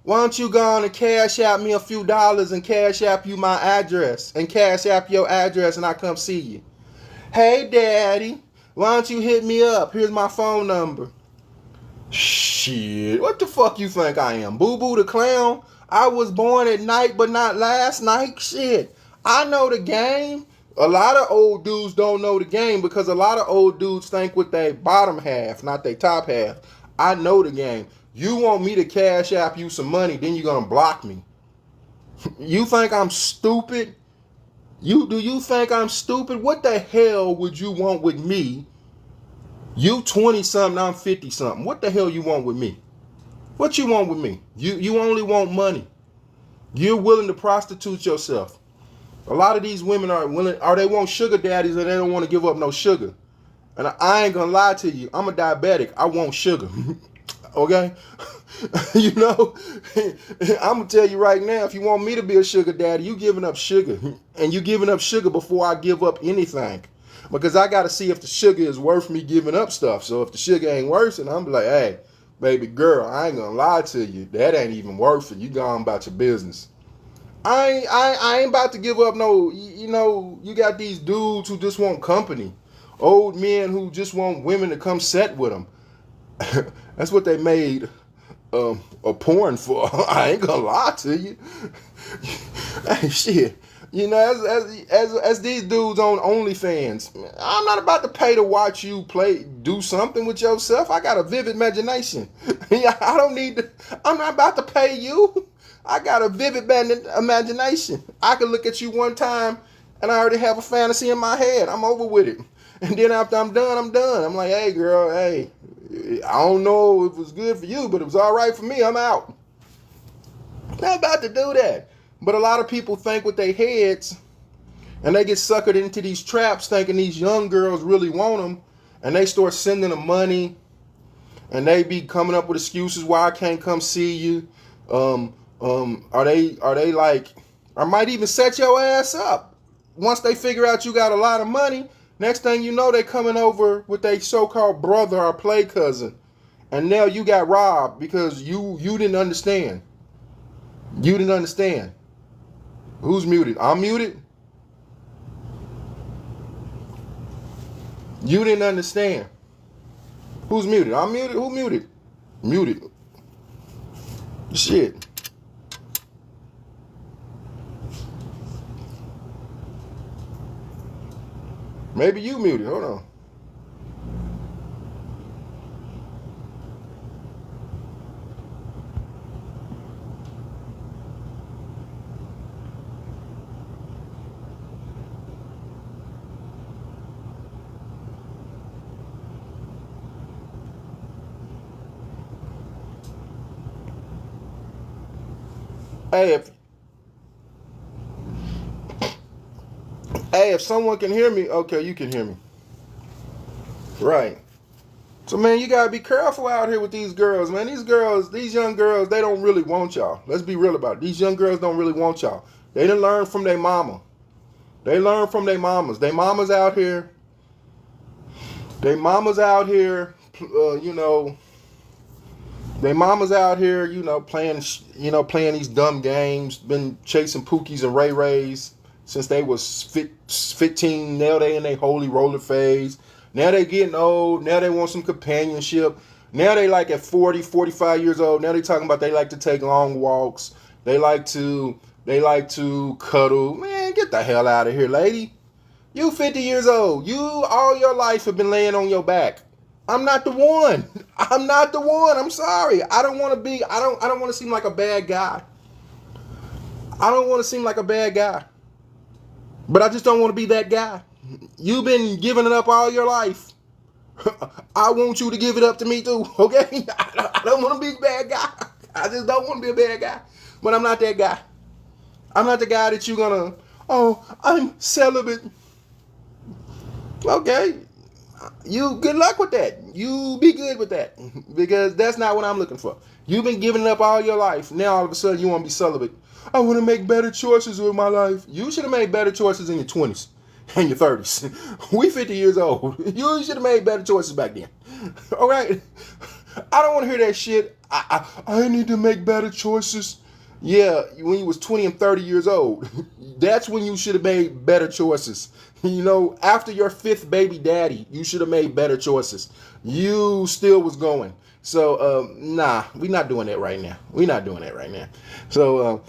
why don't you go on and cash out me a few dollars and cash app you my address and cash app your address and I come see you. Hey, daddy, why don't you hit me up? Here's my phone number. Shit, what the fuck you think I am? Boo Boo the Clown? I was born at night, but not last night. Shit. I know the game. A lot of old dudes don't know the game because a lot of old dudes think with their bottom half, not their top half. I know the game. You want me to cash app you some money, then you're gonna block me. You think I'm stupid? Do you think I'm stupid? What the hell would you want with me? You 20 something, I'm 50 something. What the hell you want with me? What you want with me? You only want money. You're willing to prostitute yourself. A lot of these women are willing, or they want sugar daddies and they don't want to give up no sugar. And I ain't gonna lie to you, I'm a diabetic. I want sugar. Okay? You know, I'm gonna tell you right now, if you want me to be a sugar daddy, you giving up sugar. And you giving up sugar before I give up anything. Because I gotta see if the sugar is worth me giving up stuff. So if the sugar ain't worth it, I'm like, hey, baby girl, I ain't gonna lie to you. That ain't even worth it. You gone about your business. I ain't about to give up no, you got these dudes who just want company. Old men who just want women to come set with them. That's what they made a porn for. I ain't gonna lie to you. Hey, shit. You know, as these dudes on OnlyFans, I'm not about to pay to watch you do something with yourself. I got a vivid imagination. I don't need to, I'm not about to pay you. I got a vivid imagination. I can look at you one time and I already have a fantasy in my head. I'm over with it. And then after I'm done, I'm done. I'm like, hey, girl, hey, I don't know if it was good for you, but it was all right for me. I'm out. I'm not about to do that. But a lot of people think with their heads, and they get suckered into these traps thinking these young girls really want them, and they start sending them money, and they be coming up with excuses why I can't come see you. Are they like, or might even set your ass up. Once they figure out you got a lot of money, next thing you know, they coming over with their so-called brother or play cousin. And now you got robbed because you didn't understand. You didn't understand. Who's muted? I'm muted? You didn't understand. Who's muted? I'm muted? Who muted? Muted. Shit. Maybe you muted. Hold on. If someone can hear me, okay, you can hear me. Right. So, man, you got to be careful out here with these girls, man. These young girls, they don't really want y'all. Let's be real about it. These young girls don't really want y'all. They didn't learn from their mama. They learn from their mamas. Their mamas out here. Their mamas out here, Their mamas out here, playing these dumb games. Been chasing Pookies and Ray Rays since they was 15. Now they in their holy roller phase. Now they getting old. Now they want some companionship. Now they like at 40, 45 years old. Now they talking about they like to take long walks. They like to cuddle. Man, get the hell out of here, lady. You 50 years old. You all your life have been laying on your back. I'm not the one. I'm not the one. I'm sorry. I don't want to seem like a bad guy. I don't want to seem like a bad guy. But I just don't want to be that guy. You've been giving it up all your life. I want you to give it up to me too, okay? I don't want to be a bad guy. I just don't want to be a bad guy. But I'm not that guy. I'm not the guy that you're gonna, I'm celibate. Okay. You good luck with that. You be good with that. Because that's not what I'm looking for. You've been giving it up all your life. Now all of a sudden you want to be celibate. I want to make better choices with my life. You should have made better choices in your 20s and your 30s. We 50 years old. You should have made better choices back then. All right? I don't want to hear that shit. I need to make better choices. Yeah, when you was 20 and 30 years old. That's when you should have made better choices. You know, after your fifth baby daddy, you should have made better choices. You still was going. So, nah, we're not doing that right now. We're not doing that right now. So,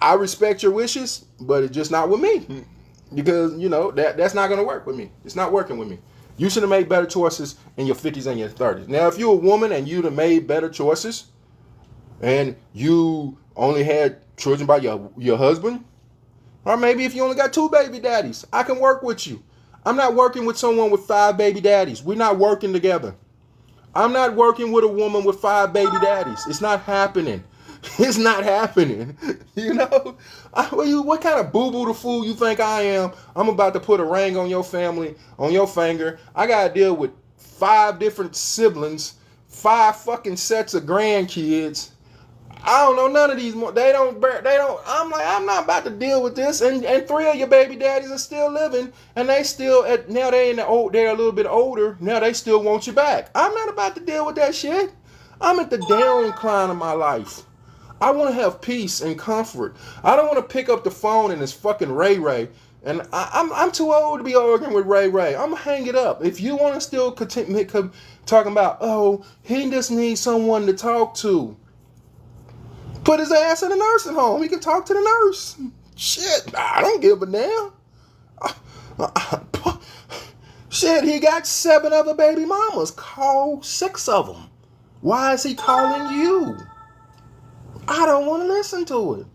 I respect your wishes, but it's just not with me. Because, you know, that's not going to work with me. It's not working with me. You should have made better choices in your 50s and your 30s. Now, if you're a woman and you'd have made better choices, and you only had children by your husband, or maybe if you only got 2 baby daddies, I can work with you. I'm not working with someone with 5 baby daddies. We're not working together. I'm not working with a woman with 5 baby daddies. It's not happening. It's not happening. You know? What kind of boo-boo the fool you think I am? I'm about to put a ring on your family, on your finger. I got to deal with 5 different siblings, 5 fucking sets of grandkids. I don't know none of these. They don't. I'm like, I'm not about to deal with this. And 3 of your baby daddies are still living, and they still now they in the old. They're a little bit older. Now they still want you back. I'm not about to deal with that shit. I'm at the downcline of my life. I want to have peace and comfort. I don't want to pick up the phone and it's fucking Ray Ray. And I'm too old to be arguing with Ray Ray. I'm gonna hang it up. If you want to still continue talking about, oh, he just needs someone to talk to. Put his ass in a nursing home. He can talk to the nurse. Shit, I don't give a damn. Shit, he got 7 other baby mamas. Call 6 of them. Why is he calling you? I don't want to listen to it.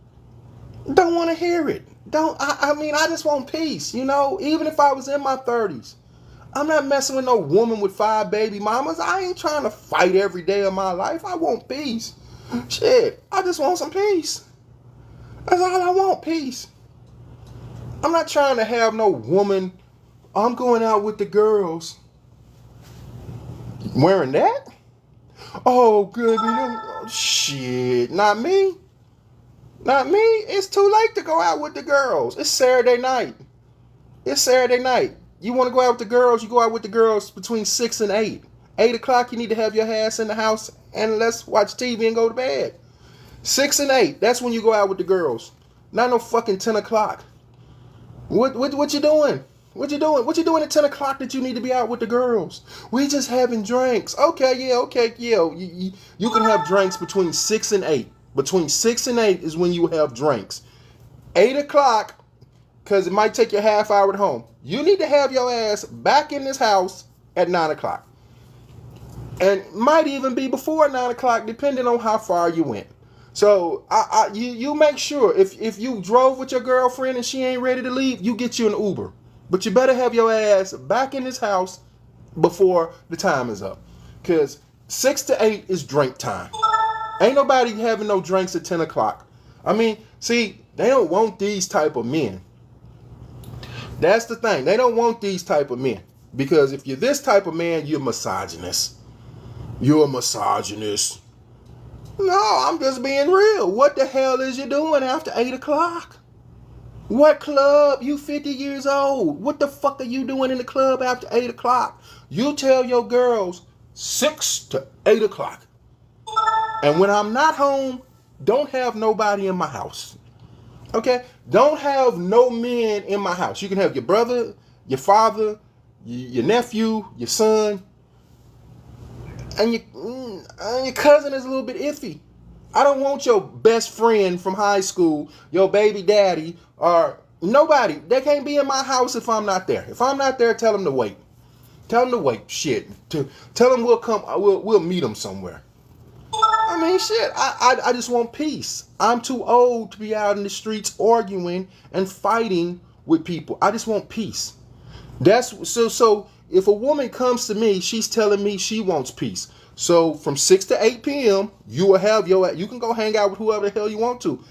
Don't want to hear it. I just want peace, you know? Even if I was in my 30s. I'm not messing with no woman with 5 baby mamas. I ain't trying to fight every day of my life. I want peace. Shit, I just want some peace. That's all I want, peace. I'm not trying to have no woman. I'm going out with the girls. Wearing that? Oh, good. Shit, not me. Not me. It's too late to go out with the girls. It's Saturday night. It's Saturday night. You want to go out with the girls, you go out with the girls between 6 and 8. 8 o'clock, you need to have your ass in the house and let's watch TV and go to bed. 6 and 8, that's when you go out with the girls. Not no fucking 10 o'clock. What you doing? What you doing? What you doing at 10 o'clock that you need to be out with the girls? We just having drinks. Okay. You can have drinks between 6 and 8. Between 6 and 8 is when you have drinks. 8 o'clock, because it might take you a half hour at home. You need to have your ass back in this house at 9 o'clock. And might even be before 9 o'clock, depending on how far you went. So you make sure if you drove with your girlfriend and she ain't ready to leave, you get you an Uber. But you better have your ass back in this house before the time is up. Because 6 to 8 is drink time. Ain't nobody having no drinks at 10 o'clock. I mean, see, they don't want these type of men. That's the thing. They don't want these type of men. Because if you're this type of man, you're misogynist. You're a misogynist. No, I'm just being real. What the hell is you doing after 8 o'clock? What club? You 50 years old. What the fuck are you doing in the club after 8 o'clock? You tell your girls 6 to 8 o'clock. And when I'm not home, don't have nobody in my house. Okay? Don't have no men in my house. You can have your brother, your father, your nephew, your son, and your cousin is a little bit iffy. I don't want your best friend from high school, your baby daddy, or nobody. They can't be in my house if I'm not there. If I'm not there, tell them to wait. Tell them to wait. Shit. Tell them we'll come. We'll meet them somewhere. I mean, shit. I just want peace. I'm too old to be out in the streets arguing and fighting with people. I just want peace. That's so. If a woman comes to me, she's telling me she wants peace. So from 6 to 8 p.m., you will have you can go hang out with whoever the hell you want to.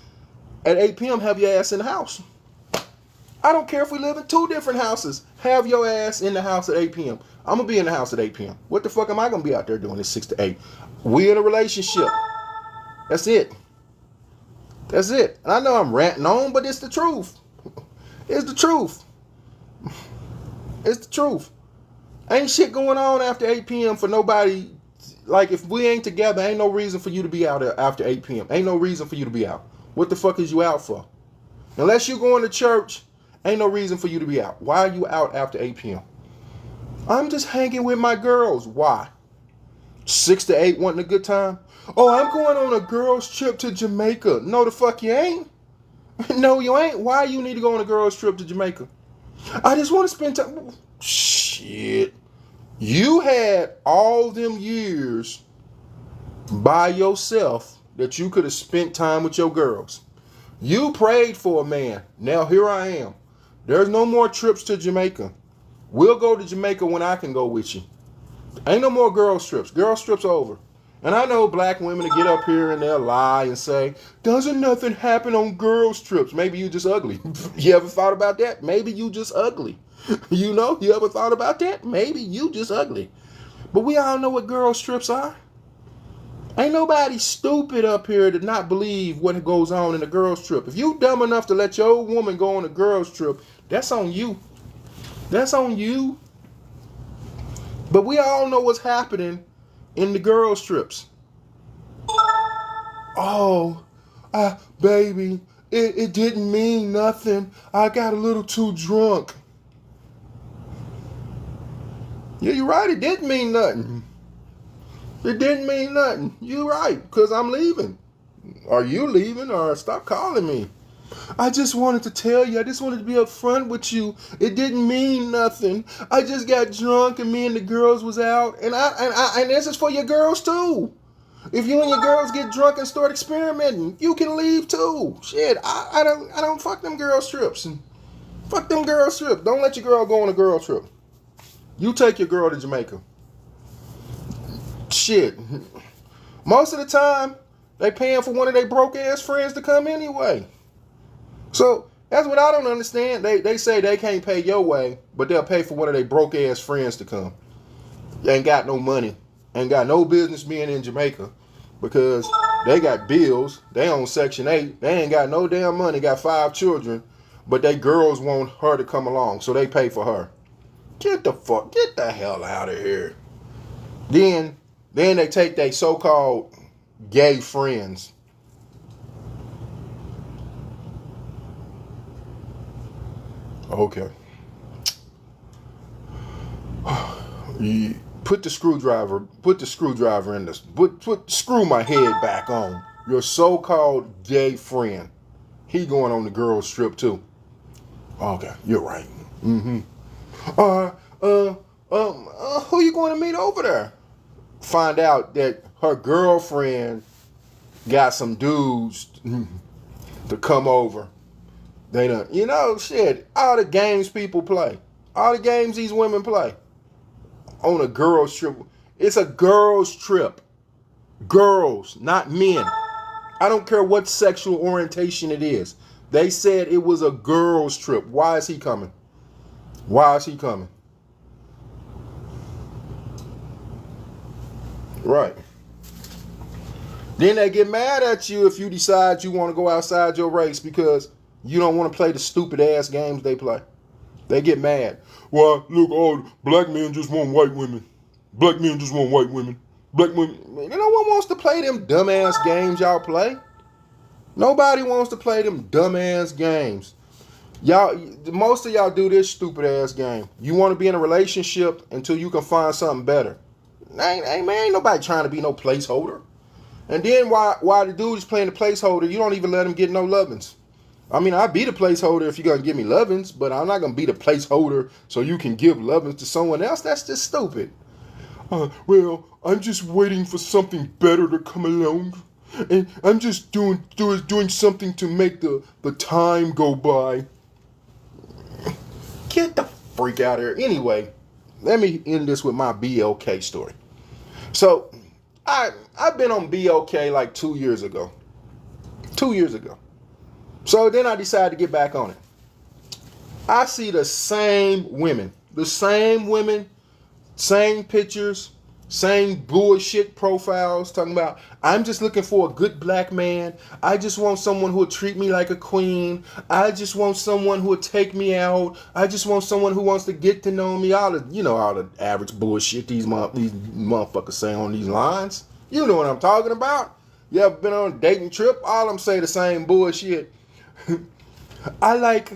At 8 p.m., have your ass in the house. I don't care if we live in 2 different houses. Have your ass in the house at 8 p.m. I'm going to be in the house at 8 p.m. What the fuck am I going to be out there doing at 6 to 8? We in a relationship. That's it. That's it. And I know I'm ranting on, but it's the truth. It's the truth. It's the truth. Ain't shit going on after 8 p.m. for nobody like if we ain't together, ain't no reason for you to be out after 8 p.m. Ain't no reason for you to be out. What the fuck is you out for? Unless you going to church, ain't no reason for you to be out. Why are you out after 8 p.m.? I'm just hanging with my girls. Why? 6 to 8 wanting a good time? Oh, I'm going on a girls trip to Jamaica. No, the fuck you ain't. No, you ain't. Why you need to go on a girls trip to Jamaica? I just want to spend time. Shit. You had all them years by yourself that you could have spent time with your girls. You prayed for a man. Now here I am. There's no more trips to Jamaica. We'll go to Jamaica when I can go with you. Ain't no more girls trips. Girls trips over. And I know black women to get up here and they'll lie and say, doesn't nothing happen on girls trips? Maybe you just ugly. You ever thought about that? Maybe you just ugly. You know, you ever thought about that? Maybe you just ugly. But we all know what girls trips are. Ain't nobody stupid up here to not believe what goes on in a girls trip. If you dumb enough to let your woman go on a girls trip, that's on you. That's on you. But we all know what's happening in the girls trips. Oh, baby, it didn't mean nothing. I got a little too drunk. Yeah, you're right. It didn't mean nothing. It didn't mean nothing. You're right, because I'm leaving. Are you leaving or stop calling me? I just wanted to tell you. I just wanted to be upfront with you. It didn't mean nothing. I just got drunk and me and the girls was out. And this is for your girls too. If you and your girls get drunk and start experimenting, you can leave too. Shit, I don't fuck them girls trips. Fuck them girls trips. Don't let your girl go on a girl trip. You take your girl to Jamaica. Shit. Most of the time, they paying for one of their broke ass friends to come anyway. So that's what I don't understand. They say they can't pay your way, but they'll pay for one of their broke ass friends to come. They ain't got no money. Ain't got no business being in Jamaica because they got bills. They on Section 8. They ain't got no damn money. Got 5 children, but they girls want her to come along, so they pay for her. Get the hell out of here. Then they take their so-called gay friends. Okay. Put the screwdriver in this. Screw my head back on. Your so-called gay friend. He going on the girls trip too. Okay, you're right. Mm-hmm. Who you going to meet over there? Find out that her girlfriend got some dudes to come over. They done, shit, all the games people play. All the games these women play. On a girls trip. It's a girls trip. Girls, not men. I don't care what sexual orientation it is. They said it was a girls trip. Why is he coming? Why is he coming? Right. Then they get mad at you if you decide you want to go outside your race because you don't want to play the stupid ass games they play. They get mad. Well, look, all black men just want white women. Black men just want white women. Black women. No one wants to play them dumbass games y'all play. Nobody wants to play them dumbass games. Y'all, most of y'all do this stupid ass game. You want to be in a relationship until you can find something better. Ain't nobody trying to be no placeholder. And then while the dude is playing the placeholder, you don't even let him get no lovins. I mean, I'd be the placeholder if you're going to give me lovins, but I'm not going to be the placeholder so you can give lovins to someone else. That's just stupid. Well, I'm just waiting for something better to come along. And I'm just doing something to make the time go by. Get the freak out of here. Anyway, let me end this with my BLK story. So, I've been on BLK like 2 years ago. 2 years ago. So then I decided to get back on it. I see the same women, same pictures, Same bullshit profiles talking about, I'm just looking for a good black man. I just want someone who will treat me like a queen. I just want someone who will take me out. I just want someone who wants to get to know me. All the, all the average bullshit these motherfuckers say on these lines. You know what I'm talking about. You ever been on a dating trip? All them say the same bullshit. I like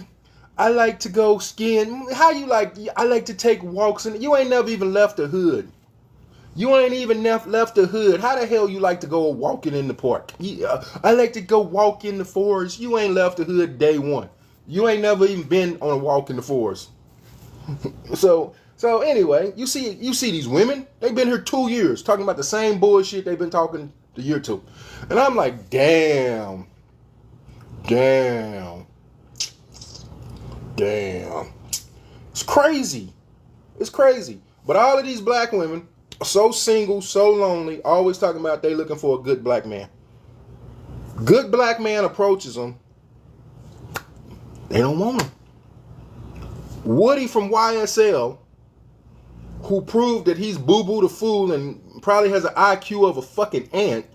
to go skiing. How you like? I like to take walks, and you ain't never even left the hood. You ain't even left the hood. How the hell you like to go walking in the park? I like to go walk in the forest. You ain't left the hood day one. You ain't never even been on a walk in the forest. So anyway, you see these women. They've been here 2 years talking about the same bullshit they've been talking the year two, and I'm like, damn. It's crazy. But all of these black women, so single, so lonely, always talking about they looking for a good black man. Good black man approaches them. They don't want him. Woody from YSL, who proved that he's boo-boo the fool and probably has an IQ of a fucking ant.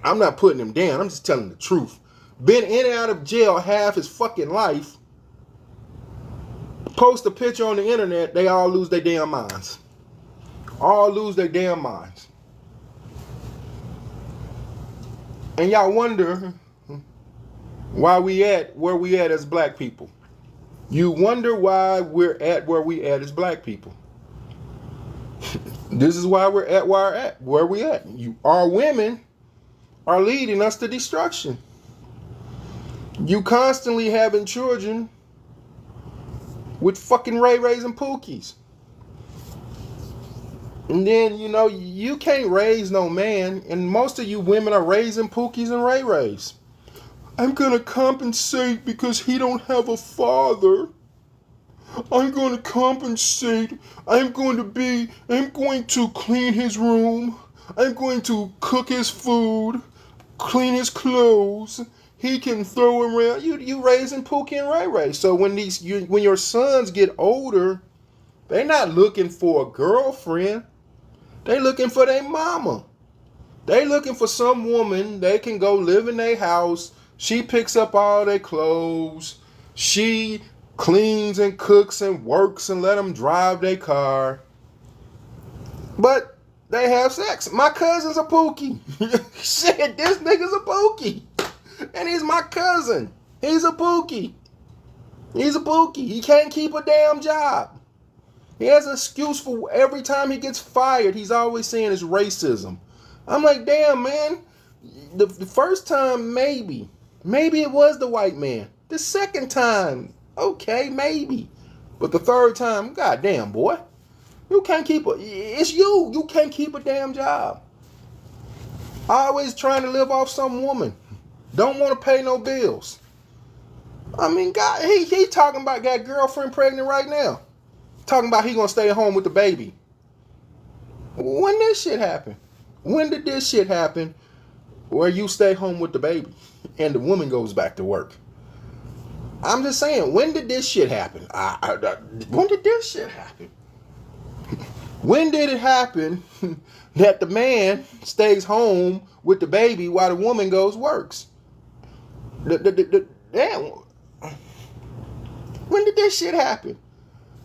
I'm not putting him down. I'm just telling the truth. Been in and out of jail half his fucking life. Post a picture on the internet, they all lose their damn minds. And y'all wonder why we at where we at as black people. You wonder why we're at where we at as black people. This is why we're at where we at. Our women are leading us to destruction. You constantly having children with fucking Ray Rays and Pookies. And then, you can't raise no man. And most of you women are raising Pookies and Ray Rays. I'm going to compensate because he don't have a father. I'm going to compensate. I'm going to clean his room. I'm going to cook his food, clean his clothes. He can throw around. You raising Pookie and Ray Ray. So when your sons get older, they're not looking for a girlfriend. They looking for their mama. They looking for some woman they can go live in their house. She picks up all their clothes. She cleans and cooks and works and let them drive their car. But they have sex. My cousin's a Pookie. Shit, this nigga's a Pookie. And he's my cousin. He's a Pookie. He can't keep a damn job. He has an excuse for every time he gets fired. He's always saying it's racism. I'm like, damn, man. The first time, maybe it was the white man. The second time, okay, maybe. But the third time, goddamn, boy. You can't keep it's you. You can't keep a damn job. Always trying to live off some woman. Don't want to pay no bills. I mean, God, he talking about got girlfriend pregnant right now. Talking about he gonna stay at home with the baby. When did this shit happen? When did this shit happen where you stay home with the baby and the woman goes back to work? I'm just saying, when did this shit happen? When did this shit happen? When did it happen that the man stays home with the baby while the woman works? Damn. When did this shit happen?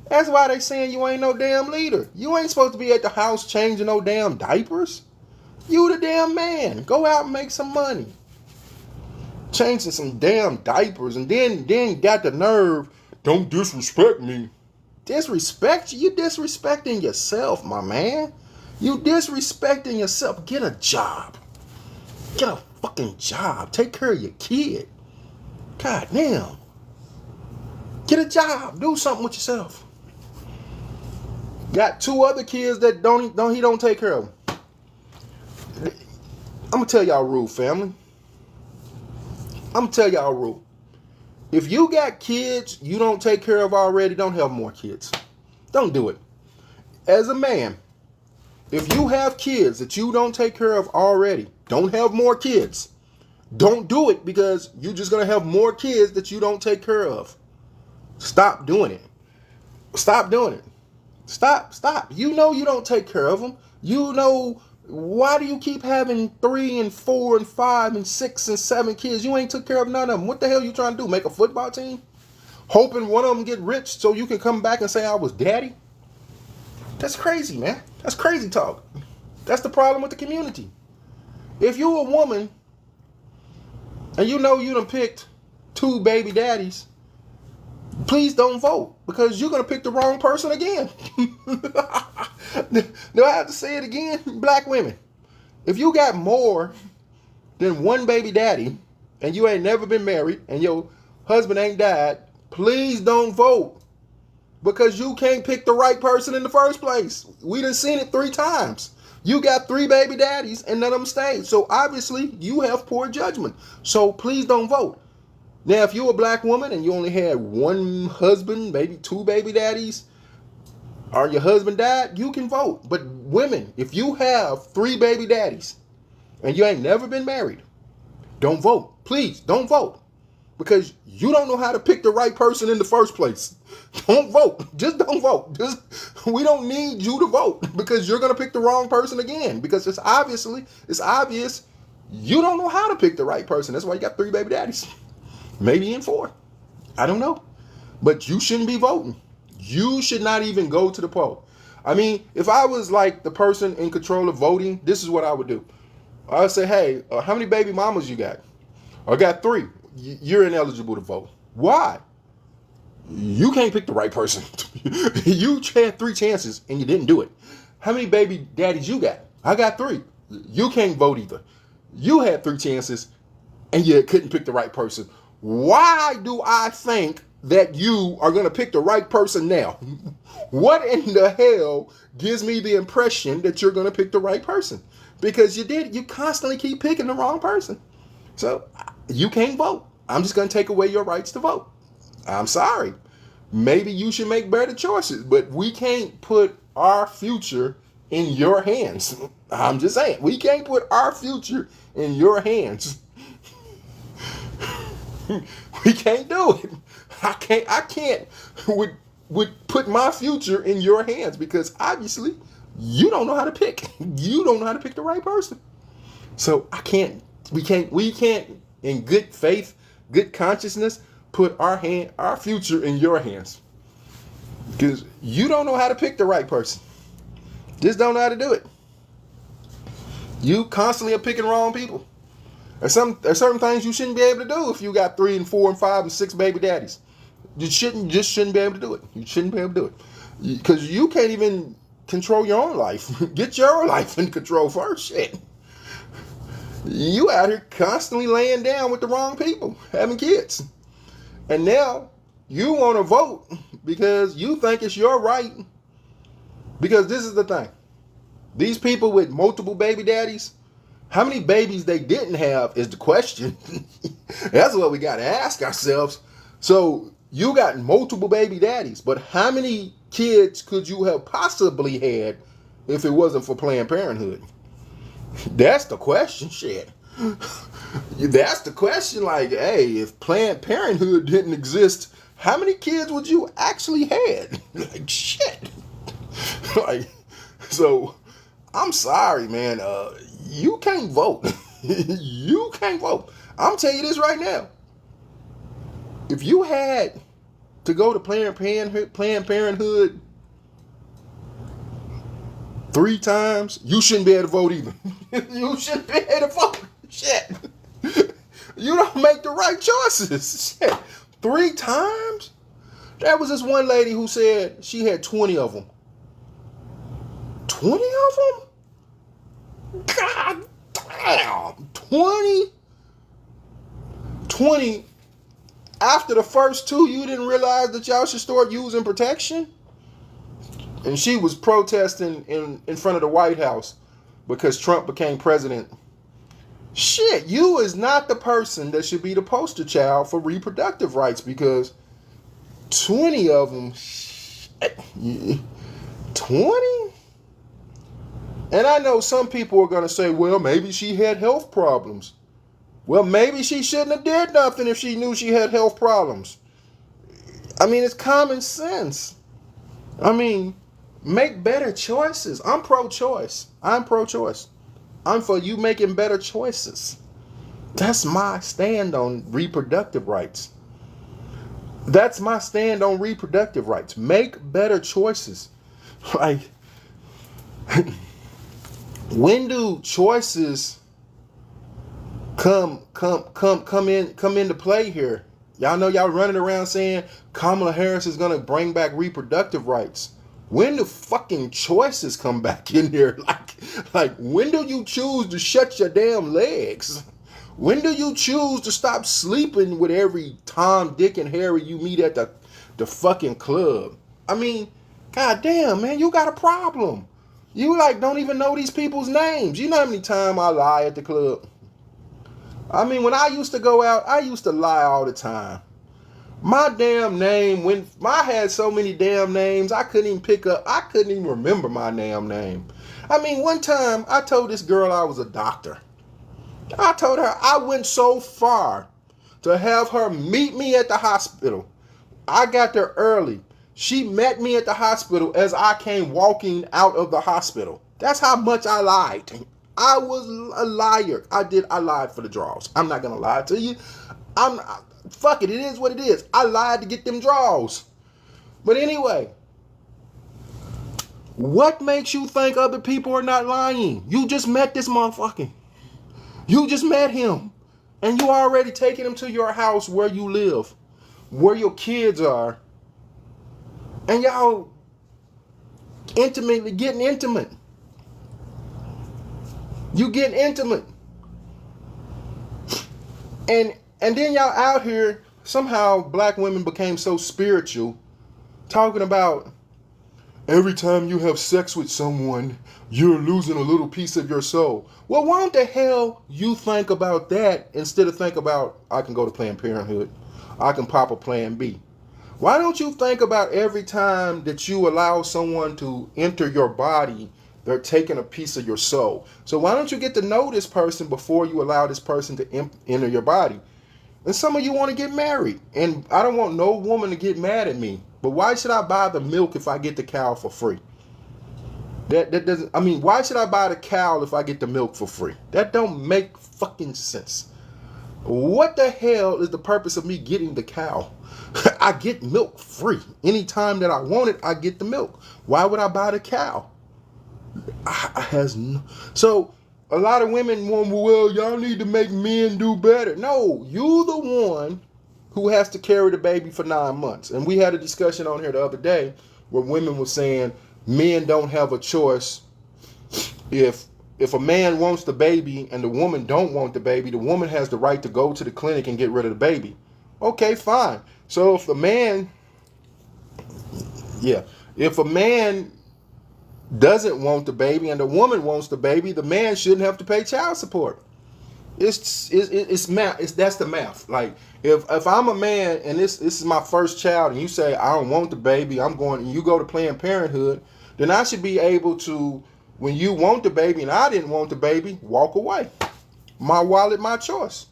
That's why they saying you ain't no damn leader. You ain't supposed to be at the house changing no damn diapers. You the damn man. Go out and make some money. Changing some damn diapers and then got the nerve. Don't disrespect me. Disrespect you? You disrespecting yourself, my man. You disrespecting yourself. Get a job. Get a fucking job. Take care of your kid. God damn. Get a job. Do something with yourself. Got 2 other kids that he don't take care of. I'm gonna tell y'all a rule, family. I'm gonna tell y'all a rule. If you got kids you don't take care of already, don't have more kids. Don't do it. As a man, if you have kids that you don't take care of already, don't have more kids. Don't do it because you're just gonna have more kids that you don't take care of. Stop doing it. Stop doing it. Stop. You know you don't take care of them. You know, why do you keep having 3 and 4 and 5 and 6 and 7 kids? You ain't took care of none of them. What the hell you trying to do? Make a football team? Hoping one of them get rich so you can come back and say I was daddy? That's crazy, man. That's crazy talk. That's the problem with the community. If you a woman and you know you done picked 2 baby daddies, please don't vote because you're going to pick the wrong person again. Do I have to say it again? Black women, if you got more than 1 baby daddy and you ain't never been married and your husband ain't died, please don't vote because you can't pick the right person in the first place. We done seen it 3 times. You got 3 baby daddies and none of them stayed. So obviously you have poor judgment. So please don't vote. Now, if you're a black woman and you only had 1 husband, maybe 2 baby daddies, or your husband died, you can vote. But women, if you have 3 baby daddies and you ain't never been married, don't vote. Please, don't vote. Because you don't know how to pick the right person in the first place. Don't vote. Just don't vote. We don't need you to vote because you're going to pick the wrong person again. Because it's obvious you don't know how to pick the right person. That's why you got 3 baby daddies. Maybe in 4. I don't know. But you shouldn't be voting. You should not even go to the poll. I mean, if I was like the person in control of voting, this is what I would do. I would say, hey, how many baby mamas you got? I got 3. You're ineligible to vote. Why? You can't pick the right person. You had 3 chances and you didn't do it. How many baby daddies you got? I got 3. You can't vote either. You had 3 chances and you couldn't pick the right person. Why do I think that you are going to pick the right person now? What in the hell gives me the impression that you're going to pick the right person? Because you constantly keep picking the wrong person. So you can't vote. I'm just going to take away your rights to vote. I'm sorry. Maybe you should make better choices, but we can't put our future in your hands. I'm just saying, we can't put our future in your hands. We can't do it. I can't would put my future in your hands because obviously you don't know how to pick. You don't know how to pick the right person. So we can't in good faith, good consciousness, put our future in your hands. Because you don't know how to pick the right person. Just don't know how to do it. You constantly are picking wrong people. There's certain things you shouldn't be able to do if you got 3 and 4 and 5 and 6 baby daddies. You shouldn't be able to do it. You shouldn't be able to do it. Because you can't even control your own life. Get your life in control first. Shit. You out here constantly laying down with the wrong people, having kids. And now you want to vote because you think it's your right. Because this is the thing. These people with multiple baby daddies, how many babies they didn't have is the question. That's what we got to ask ourselves. So you got multiple baby daddies, but how many kids could you have possibly had if it wasn't for Planned Parenthood? That's the question, shit. That's the question. Like, hey, if Planned Parenthood didn't exist, how many kids would you actually had? Like, shit. Like, so I'm sorry, man. You can't vote. You can't vote. I'm telling you this right now. If you had to go to Planned Parenthood 3 times, you shouldn't be able to vote either. You shouldn't be able to vote. Shit. You don't make the right choices. Shit. 3 times? There was this one lady who said she had 20 of them. 20 of them? God damn. 20? 20. After the first 2, you didn't realize that y'all should start using protection? And she was protesting in front of the White House because Trump became president. Shit, you is not the person that should be the poster child for reproductive rights because 20 of them, 20? And I know some people are going to say, well, maybe she had health problems. Well, maybe she shouldn't have did nothing if she knew she had health problems. I mean, it's common sense. I mean, Make better choices. I'm pro-choice. I'm pro-choice. I'm for you making better choices. That's my stand on reproductive rights. That's my stand on reproductive rights. Make better choices. Like, when do choices come into play here? Y'all know y'all running around saying Kamala Harris is gonna bring back reproductive rights. When do fucking choices come back in there? Like when do you choose to shut your damn legs? When do you choose to stop sleeping with every Tom, Dick, and Harry you meet at the fucking club? I mean, goddamn, man, you got a problem. You like don't even know these people's names. You know how many times I lie at the club? I mean, when I used to go out, I used to lie all the time. My damn name, when I had so many damn names, I couldn't even remember my damn name. I mean, one time I told this girl I was a doctor. I told her I went so far to have her meet me at the hospital. I got there early. She met me at the hospital as I came walking out of the hospital. That's how much I lied. I was a liar. I lied for the draws. I'm not going to lie to you. Fuck it. It is what it is. I lied to get them draws. But anyway, what makes you think other people are not lying? You just met this motherfucker. You just met him. And you already taking him to your house where you live, where your kids are. And y'all intimately getting intimate. You getting intimate. And then y'all out here, somehow black women became so spiritual, talking about every time you have sex with someone, you're losing a little piece of your soul. Well, why don't the hell you think about that instead of think about, I can go to Planned Parenthood, I can pop a Plan B. Why don't you think about every time that you allow someone to enter your body, they're taking a piece of your soul. So why don't you get to know this person before you allow this person to enter your body? And some of you want to get married. And I don't want no woman to get mad at me. But why should I buy the milk if I get the cow for free? That doesn't, I mean, why should I buy the cow if I get the milk for free? That don't make fucking sense. What the hell is the purpose of me getting the cow? I get milk free. Anytime that I want it, I get the milk. Why would I buy the cow? So a lot of women want, well, y'all need to make men do better. No, you the one who has to carry the baby for 9 months. And we had a discussion on here the other day where women were saying men don't have a choice. If a man wants the baby and the woman don't want the baby, the woman has the right to go to the clinic and get rid of the baby. Okay, fine. So if a man doesn't want the baby and the woman wants the baby, the man shouldn't have to pay child support. It's math. That's the math. Like if I'm a man and this is my first child and you say I don't want the baby, I'm going, and you go to Planned Parenthood, then I should be able to, when you want the baby and I didn't want the baby, walk away. My wallet, my choice.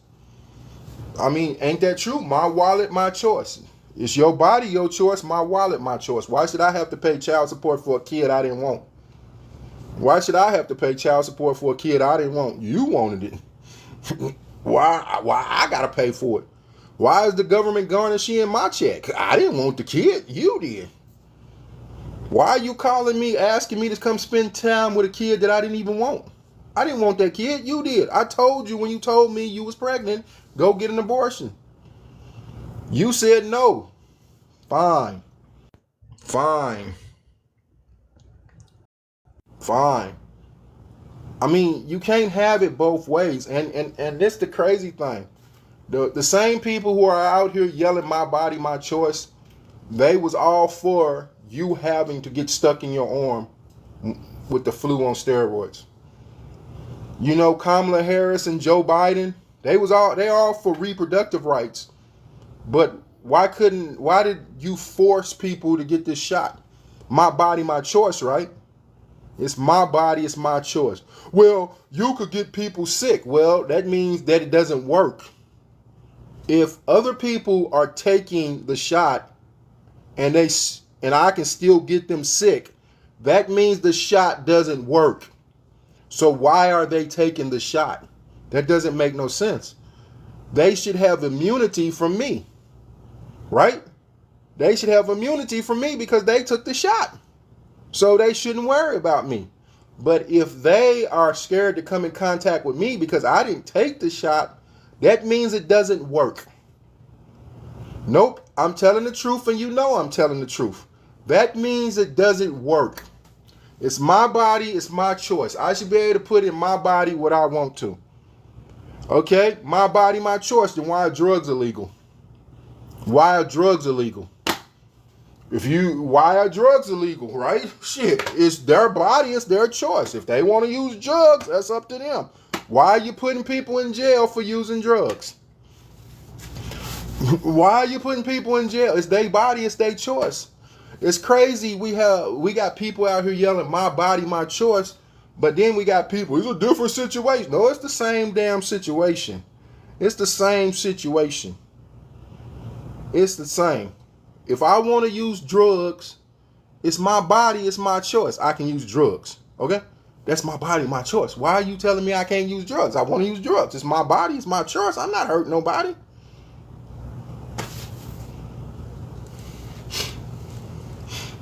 I mean, ain't that true? My wallet, my choice. It's your body, your choice. My wallet, my choice. Why should I have to pay child support for a kid I didn't want? Why should I have to pay child support for a kid I didn't want? You wanted it. Why I gotta pay for it? Why is the government garnishing my check? I didn't want the kid. You did. Why are you calling me, asking me to come spend time with a kid that I didn't even want? I didn't want that kid. You did. I told you when you told me you was pregnant, go get an abortion. You said no. Fine. Fine. Fine. I mean, you can't have it both ways. And this the crazy thing. The same people who are out here yelling my body, my choice, they was all for you having to get stuck in your arm with the flu on steroids. You know, Kamala Harris and Joe Biden, they all for reproductive rights. But why did you force people to get this shot? My body, my choice, right? It's my body, it's my choice. Well, you could get people sick. Well, that means that it doesn't work. If other people are taking the shot and I can still get them sick, that means the shot doesn't work. So why are they taking the shot? That doesn't make no sense. They should have immunity from me, right? They should have immunity from me because they took the shot. So they shouldn't worry about me. But if they are scared to come in contact with me because I didn't take the shot, that means it doesn't work. Nope, I'm telling the truth, and you know I'm telling the truth. That means it doesn't work. It's my body, it's my choice. I should be able to put in my body what I want to. Okay, my body, my choice. Then why are drugs illegal? Why are drugs illegal? Why are drugs illegal, right? Shit, it's their body, it's their choice. If they want to use drugs, that's up to them. Why are you putting people in jail for using drugs? Why are you putting people in jail? It's their body, it's their choice. It's crazy. We got people out here yelling, my body, my choice. But then we got people, it's a different situation. No, it's the same damn situation. It's the same situation. It's the same. If I want to use drugs, it's my body, it's my choice. I can use drugs. Okay? That's my body, my choice. Why are you telling me I can't use drugs? I want to use drugs. It's my body, it's my choice. I'm not hurting nobody.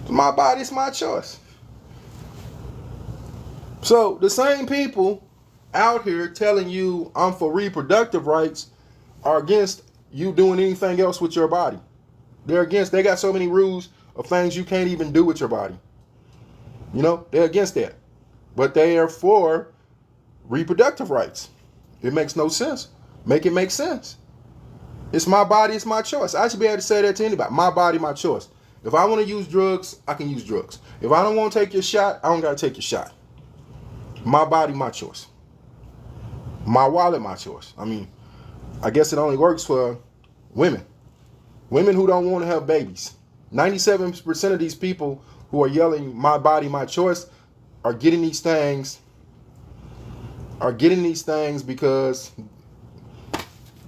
It's my body, it's my choice. So the same people out here telling you I'm for reproductive rights are against you doing anything else with your body. They got so many rules of things you can't even do with your body. You know, they're against that. But they are for reproductive rights. It makes no sense. Make it make sense. It's my body, it's my choice. I should be able to say that to anybody. My body, my choice. If I want to use drugs, I can use drugs. If I don't want to take your shot, I don't got to take your shot. My body, my choice. My wallet, my choice. I mean, I guess it only works for women. Women who don't want to have babies. 97% of these people who are yelling, my body, my choice, are getting these things because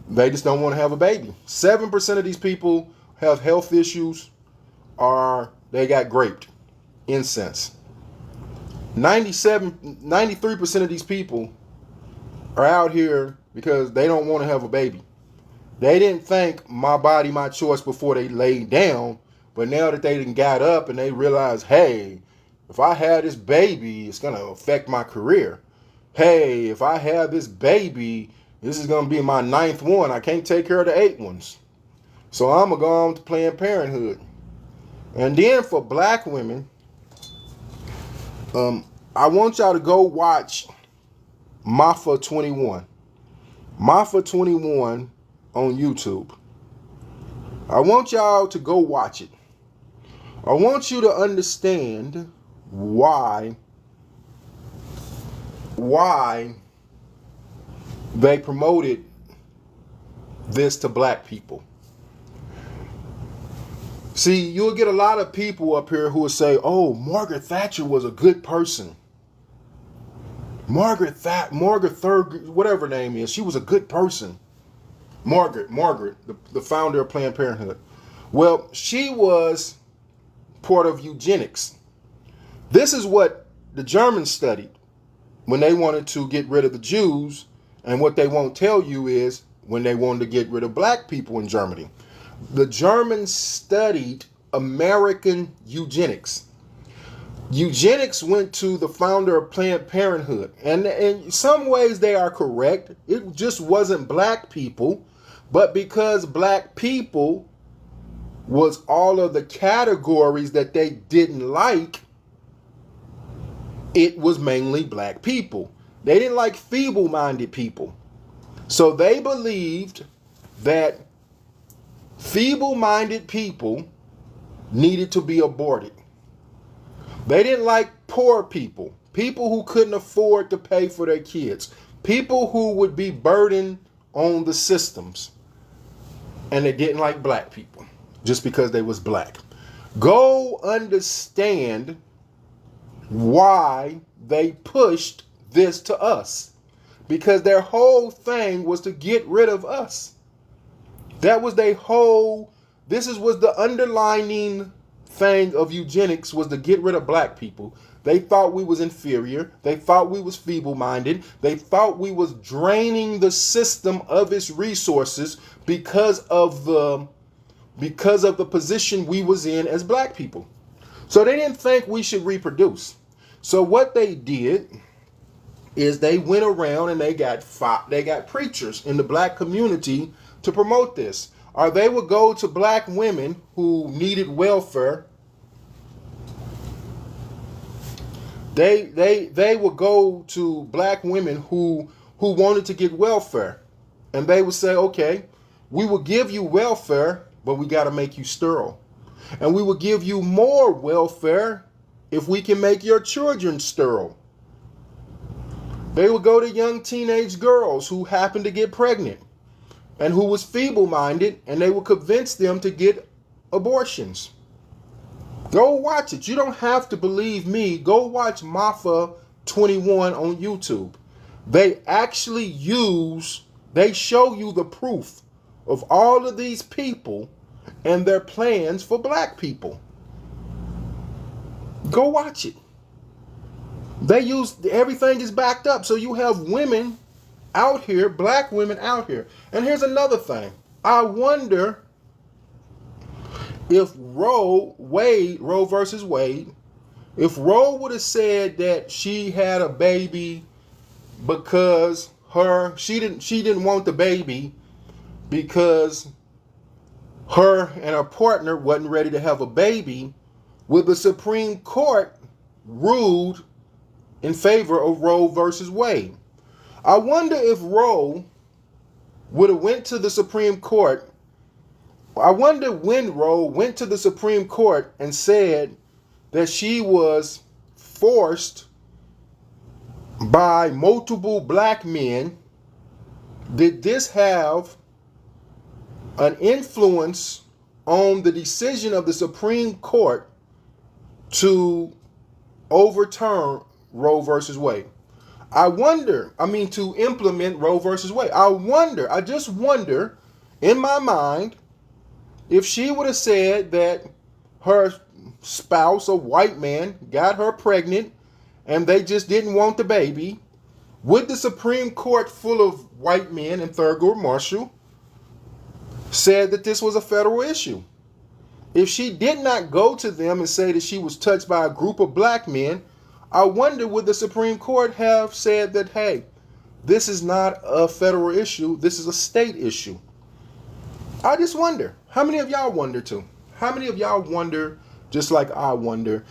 they just don't want to have a baby. 7% of these people have health issues or they got raped. Incest. 93% of these people are out here because they don't want to have a baby. They didn't think my body, my choice before they laid down. But now that they done got up and they realize, hey, if I have this baby, it's going to affect my career. Hey, if I have this baby, this is going to be my 9th one. I can't take care of the 8 ones. So I'm going to go on to Planned Parenthood. And then for black women, I want y'all to go watch Mafa 21. Mafa 21 on YouTube. I want y'all to go watch it. I want you to understand why they promoted this to black people. See, you'll get a lot of people up here who will say, oh, Margaret Thatcher was a good person. Margaret Thurgood, whatever her name is, she was a good person. Margaret, the founder of Planned Parenthood. Well, she was part of eugenics. This is what the Germans studied when they wanted to get rid of the Jews, and what they won't tell you is when they wanted to get rid of black people in Germany. The Germans studied American eugenics. Eugenics went to the founder of Planned Parenthood. And in some ways they are correct. It just wasn't black people. But because black people was all of the categories that they didn't like, it was mainly black people. They didn't like feeble-minded people. So they believed that feeble-minded people needed to be aborted. They didn't like poor people, people who couldn't afford to pay for their kids, people who would be burdened on the systems. And they didn't like black people just because they was black. Go understand why they pushed this to us. Because their whole thing was to get rid of us. That was their whole, was the underlining thing of eugenics was to get rid of black people. They thought we was inferior. They thought we was feeble-minded. They thought we was draining the system of its resources because of the position we was in as black people. So they didn't think we should reproduce. So what they did is they went around and they got preachers in the black community to promote this. Or they would go to black women who needed welfare. They would go to black women who wanted to get welfare. And they would say, okay, we will give you welfare, but we got to make you sterile. And we will give you more welfare if we can make your children sterile. They would go to young teenage girls who happened to get pregnant and who was feeble-minded, and they would convince them to get abortions. Go watch it. You don't have to believe me. Go watch Mafa 21 on YouTube. They actually they show you the proof of all of these people and their plans for black people. Go watch it. Everything is backed up. So you have women out here, black women out here. And here's another thing. I wonder if Roe versus Wade, if Roe would have said that she had a baby because she didn't want the baby because her and her partner wasn't ready to have a baby, would the Supreme Court ruled in favor of Roe versus Wade? I wonder if Roe would have went to the Supreme Court. I wonder when Roe went to the Supreme Court and said that she was forced by multiple black men, did this have an influence on the decision of the Supreme Court to overturn Roe versus Wade? To implement Roe versus Wade. I just wonder in my mind, if she would have said that her spouse, a white man, got her pregnant and they just didn't want the baby, would the Supreme Court, full of white men and Thurgood Marshall, said that this was a federal issue? If she did not go to them and say that she was touched by a group of black men, I wonder would the Supreme Court have said that, hey, this is not a federal issue, this is a state issue? I just wonder. How many of y'all wonder too? How many of y'all wonder, just like I wonder,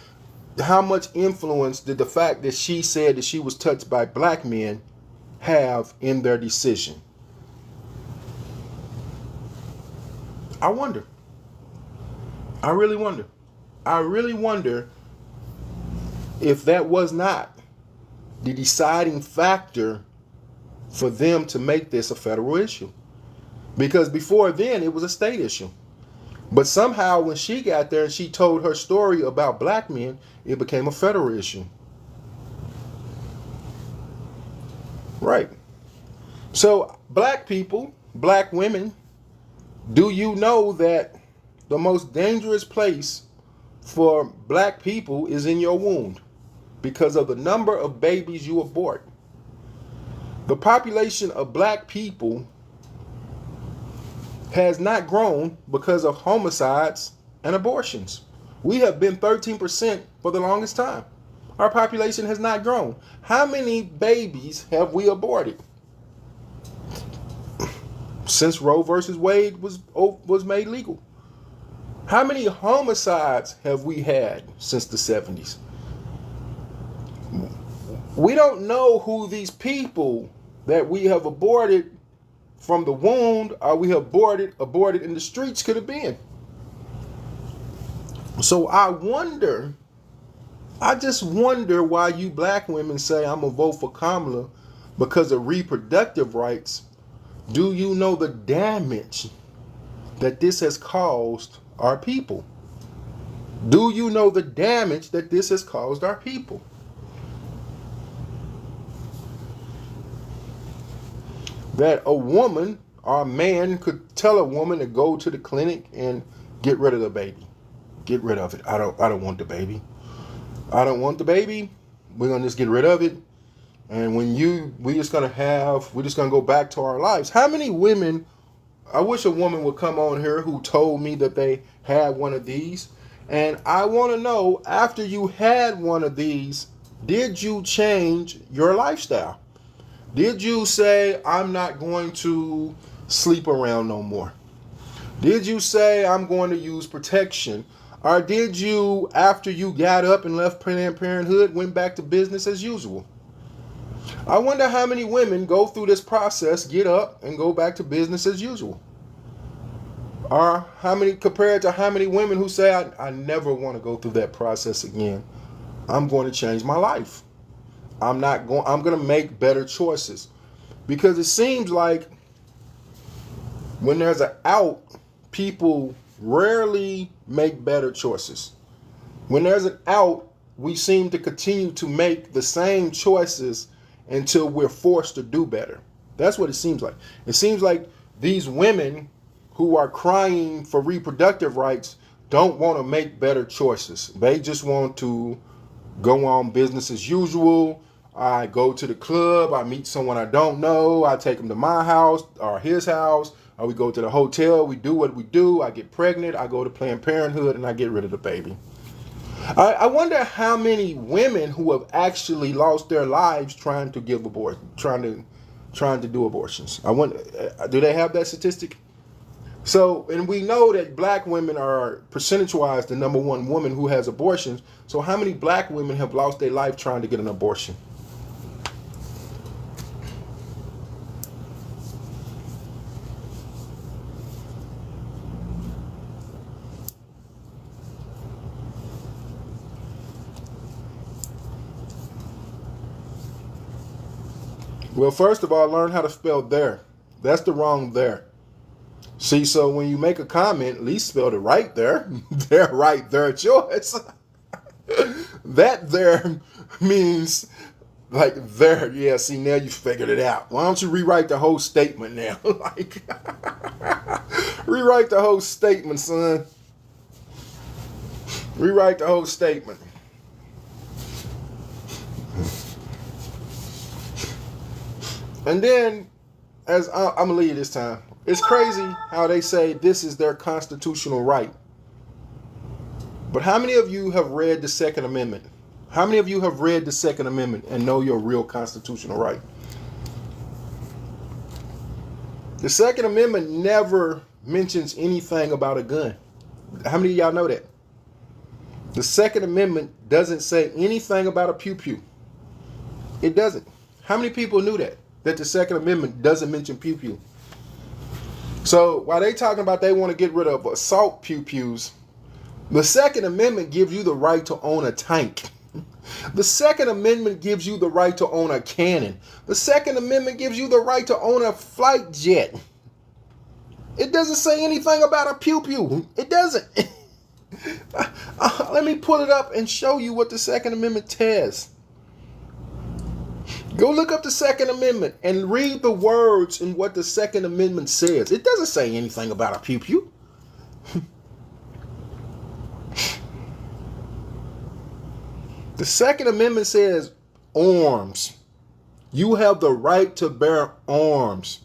how much influence did the fact that she said that she was touched by black men have in their decision? I wonder. I really wonder. I really wonder if that was not the deciding factor for them to make this a federal issue. Because before then, it was a state issue. But somehow when she got there and she told her story about black men, it became a federal issue. Right. So black people, black women, do you know that the most dangerous place for black people is in your womb because of the number of babies you abort? The population of black people has not grown because of homicides and abortions. We have been 13% for the longest time. Our population has not grown. How many babies have we aborted since Roe versus Wade was made legal? How many homicides have we had since the 70s? We don't know who these people that we have aborted from the womb or we have aborted in the streets could have been. So I just wonder why you black women say I'm gonna vote for Kamala because of reproductive rights. Do you know the damage that this has caused our people? Do you know the damage that this has caused our people? That a woman or a man could tell a woman to go to the clinic and get rid of the baby. Get rid of it. I don't want the baby. I don't want the baby. We're gonna just get rid of it. And we're just gonna go back to our lives. How many women, I wish a woman would come on here who told me that they had one of these. And I want to know, after you had one of these, did you change your lifestyle? Did you say, I'm not going to sleep around no more? Did you say, I'm going to use protection? Or did you, after you got up and left Planned Parenthood, went back to business as usual? I wonder how many women go through this process, get up, and go back to business as usual. Or how many, compared to how many women who say, I never want to go through that process again. I'm going to change my life. I'm going to make better choices. Because it seems like when there's an out, people rarely make better choices. When there's an out, we seem to continue to make the same choices until we're forced to do better. That's what it seems like. It seems like these women who are crying for reproductive rights don't want to make better choices. They just want to go on business as usual. I go to the club, I meet someone I don't know, I take them to my house or his house, or we go to the hotel, we do what we do, I get pregnant, I go to Planned Parenthood, and I get rid of the baby. I wonder how many women who have actually lost their lives trying to give abortion, trying to do abortions. I wonder, do they have that statistic? So, and we know that black women are percentage-wise the number one woman who has abortions. So how many black women have lost their life trying to get an abortion? Well, first of all, learn how to spell there. That's the wrong there. See, so when you make a comment, at least spell it right there. There, right there, choice. That there means like there. Yeah, see, now you figured it out. Why don't you rewrite the whole statement now? Like, rewrite the whole statement, son. Rewrite the whole statement. And then, as I'm going to leave you this time, it's crazy how they say this is their constitutional right. But how many of you have read the Second Amendment? How many of you have read the Second Amendment and know your real constitutional right? The Second Amendment never mentions anything about a gun. How many of y'all know that? The Second Amendment doesn't say anything about a pew-pew. It doesn't. How many people knew that? That the Second Amendment doesn't mention pew-pew. So while they talking about they want to get rid of assault pew-pews, the Second Amendment gives you the right to own a tank. The Second Amendment gives you the right to own a cannon. The Second Amendment gives you the right to own a flight jet. It doesn't say anything about a pew-pew. It doesn't. Let me pull it up and show you what the Second Amendment says. Go look up the Second Amendment and read the words in what the Second Amendment says. It doesn't say anything about a pew-pew. The Second Amendment says arms. You have the right to bear arms.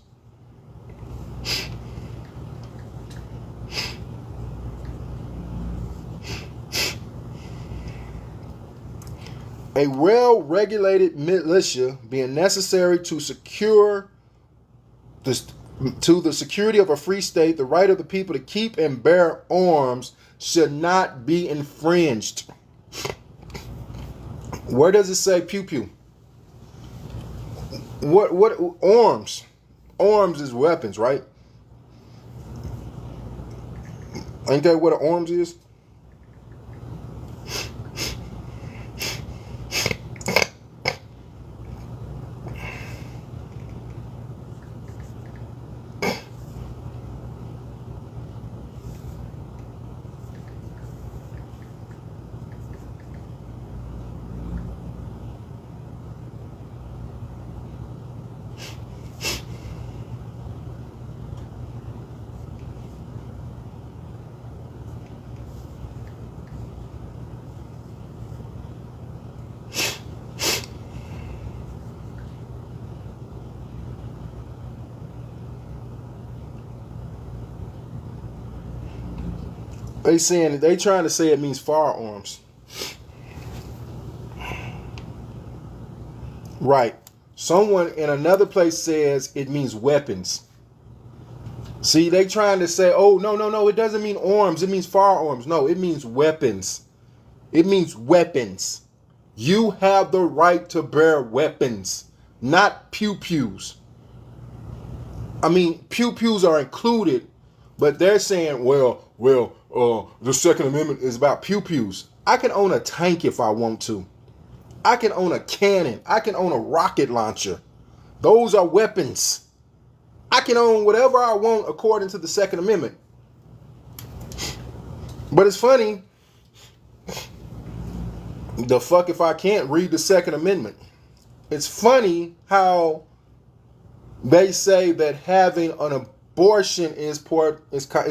A well-regulated militia being necessary to secure to the security of a free state, the right of the people to keep and bear arms should not be infringed. Where does it say pew-pew? What arms? Arms is weapons, right? Ain't that what an arms is? They trying to say it means firearms. Right. Someone in another place says it means weapons. See, they trying to say, oh, no, it doesn't mean arms. It means firearms. No, it means weapons. It means weapons. You have the right to bear weapons, not pew-pews. I mean, pew-pews are included, but they're saying, well, the Second Amendment is about pew-pews. I can own a tank if I want to. I can own a cannon. I can own a rocket launcher. Those are weapons. I can own whatever I want according to the Second Amendment. But it's funny. The fuck if I can't read the Second Amendment. It's funny how they say that having an abortion is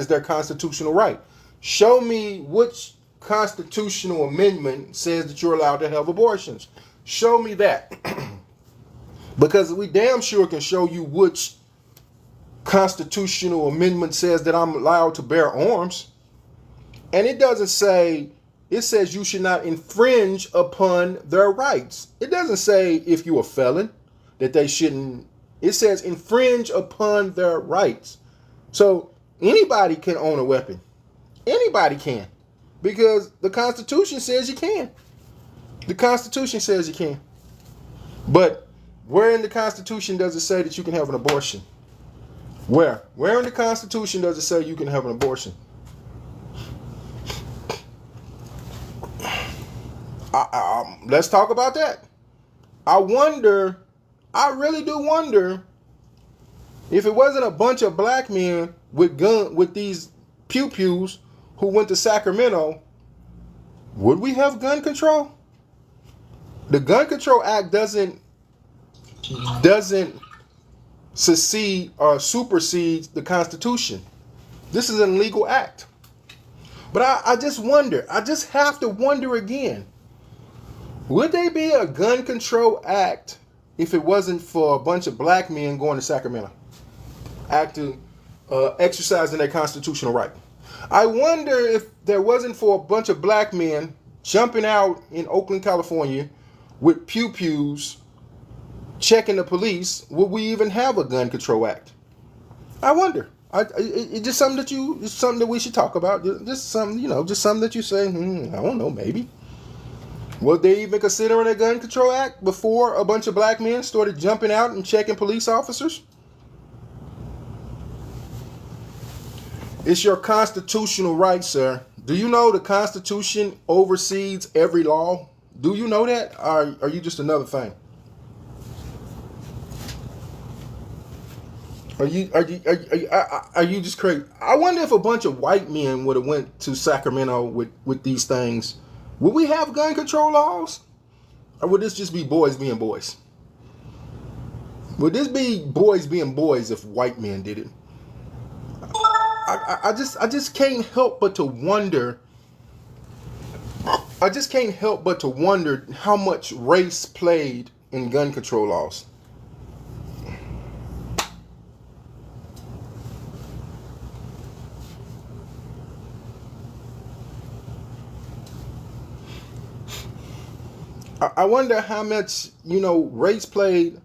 their constitutional right. Show me which constitutional amendment says that you're allowed to have abortions. Show me that. Because we damn sure can show you which constitutional amendment says that I'm allowed to bear arms. And it doesn't say, it says you should not infringe upon their rights. It doesn't say if you're a felon that they shouldn't. It says infringe upon their rights. So anybody can own a weapon. Anybody can. Because the Constitution says you can. The Constitution says you can. But where in the Constitution does it say that you can have an abortion? Where? Where in the Constitution does it say you can have an abortion? Let's talk about that. I really do wonder if it wasn't a bunch of black men with these pew-pews who went to Sacramento, would we have gun control? The Gun Control Act doesn't secede or supersedes the Constitution. This is an illegal act. But I just wonder, I just have to wonder again, would there be a gun control act if it wasn't for a bunch of black men going to Sacramento, exercising their constitutional right? I wonder if there wasn't for a bunch of black men jumping out in Oakland, California with pew-pews, checking the police, would we even have a gun control act? I wonder. It's just something that we should talk about. Just something, just something that you say, I don't know, maybe. Would they even consider a gun control act before a bunch of black men started jumping out and checking police officers? It's your constitutional right, sir. Do you know the Constitution oversees every law? Do you know that? Or are you just another thing? Are you just crazy? I wonder if a bunch of white men would have went to Sacramento with these things. Would we have gun control laws? Or would this just be boys being boys? Would this be boys being boys if white men did it? I just can't help but to wonder. I just can't help but to wonder how much race played in gun control laws. I wonder how much, race played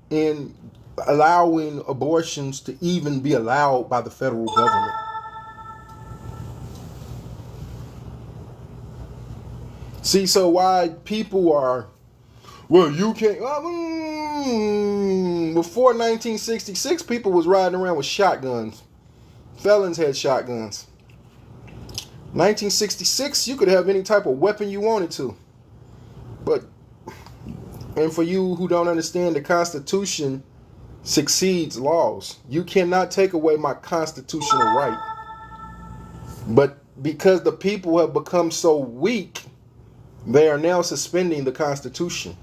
in allowing abortions to even be allowed by the federal government. See, so why people are, well, you can't, before 1966, people was riding around with shotguns. Felons had shotguns. 1966, you could have any type of weapon you wanted to. And for you who don't understand, the Constitution succeeds laws. You cannot take away my constitutional right. But because the people have become so weak, they are now suspending the Constitution.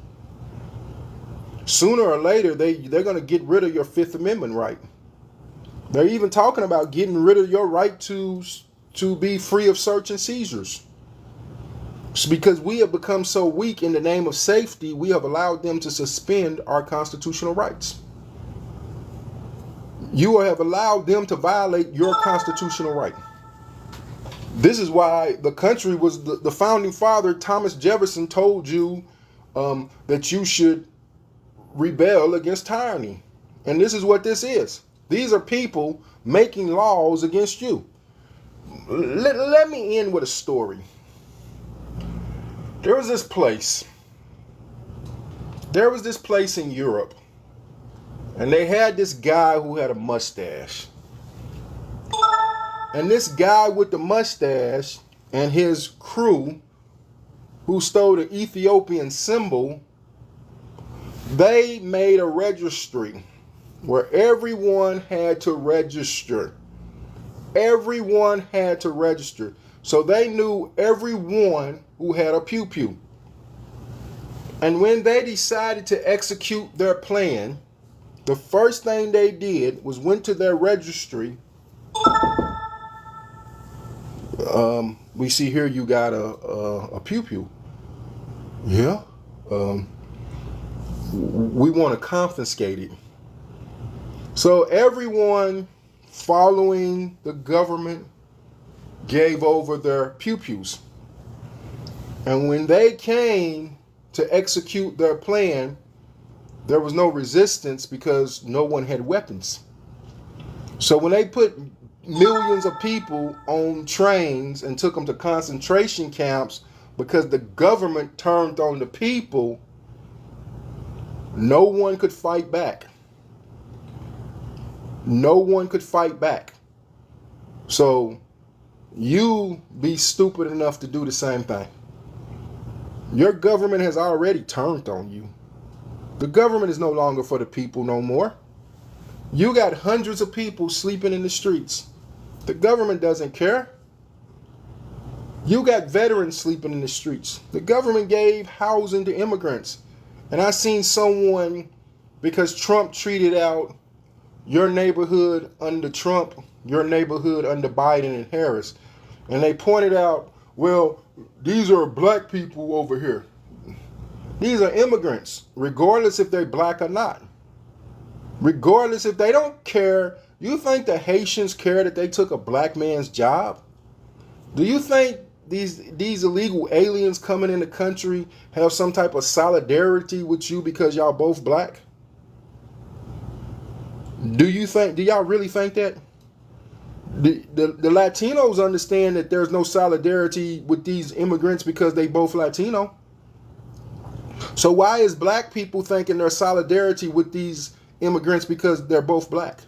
Sooner or later, they're going to get rid of your Fifth Amendment right. They're even talking about getting rid of your right to be free of search and seizures. Because we have become so weak in the name of safety, we have allowed them to suspend our constitutional rights. You have allowed them to violate your constitutional right. This is why the country was the founding father, Thomas Jefferson, told you that you should rebel against tyranny. And this is what this is. These are people making laws against you. Let me end with a story. There was this place. There was this place in Europe. And they had this guy who had a mustache. And this guy with the mustache and his crew who stole the Ethiopian symbol, they made a registry where everyone had to register. Everyone had to register. So they knew everyone who had a pew-pew. And when they decided to execute their plan, the first thing they did was went to their registry. We see here you got a pew-pew. Yeah. We want to confiscate it. So everyone following the government gave over their pew-pews. And when they came to execute their plan, there was no resistance because no one had weapons. So when they put millions of people on trains and took them to concentration camps because the government turned on the people, no one could fight back. No one could fight back. So you be stupid enough to do the same thing. Your government has already turned on you. The government is no longer for the people no more. You got hundreds of people sleeping in the streets. The government doesn't care. You got veterans sleeping in the streets. The government gave housing to immigrants. And I seen someone, because Trump treated out your neighborhood under Trump, your neighborhood under Biden and Harris. And they pointed out, well, these are black people over here. These are immigrants, regardless if they're black or not. Regardless if they don't care. You think the Haitians care that they took a black man's job? Do you think these illegal aliens coming in the country have some type of solidarity with you because y'all both black? Do y'all really think that? The Latinos understand that there's no solidarity with these immigrants because they both Latino. So why is black people thinking there's solidarity with these immigrants because they're both black?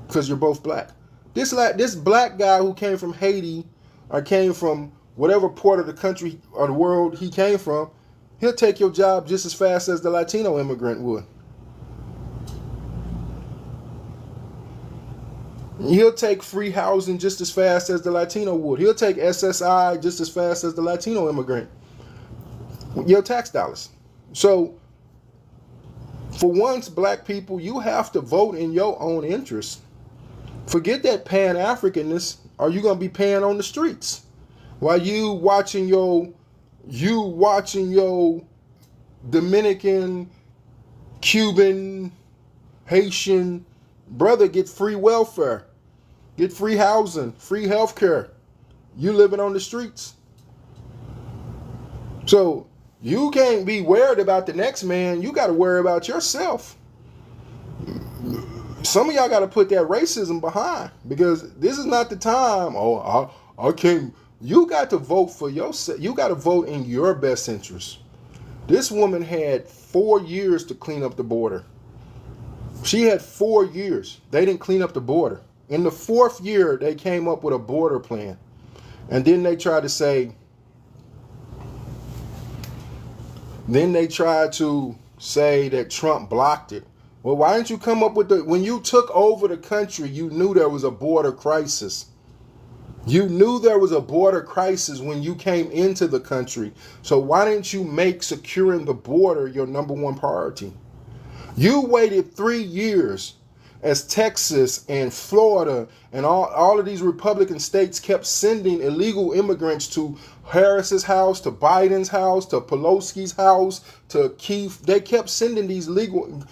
Because you're both black. This black guy who came from Haiti or came from whatever part of the country or the world he came from, he'll take your job just as fast as the Latino immigrant would. He'll take free housing just as fast as the Latino would. He'll take SSI just as fast as the Latino immigrant. Your tax dollars. So, for once, black people, you have to vote in your own interest. Forget that Pan-Africanness, or you're going to be paying on the streets. While you watching your Dominican, Cuban, Haitian brother get free welfare, get free housing, free health care. You living on the streets. So you can't be worried about the next man. You got to worry about yourself. Some of y'all got to put that racism behind, because this is not the time. Oh, I can't. You got to vote for yourself. You got to vote in your best interest. This woman had 4 years to clean up the border. She had 4 years. They didn't clean up the border. In the 4th year, they came up with a border plan. And then they tried to say, that Trump blocked it. Well, why didn't you come up with when you took over the country, you knew there was a border crisis. You knew there was a border crisis when you came into the country. So why didn't you make securing the border your number one priority? You waited 3 years as Texas and Florida and all of these Republican states kept sending illegal immigrants to Harris's house, to Biden's house, to Pelosi's house, to Keith. They kept sending these legal.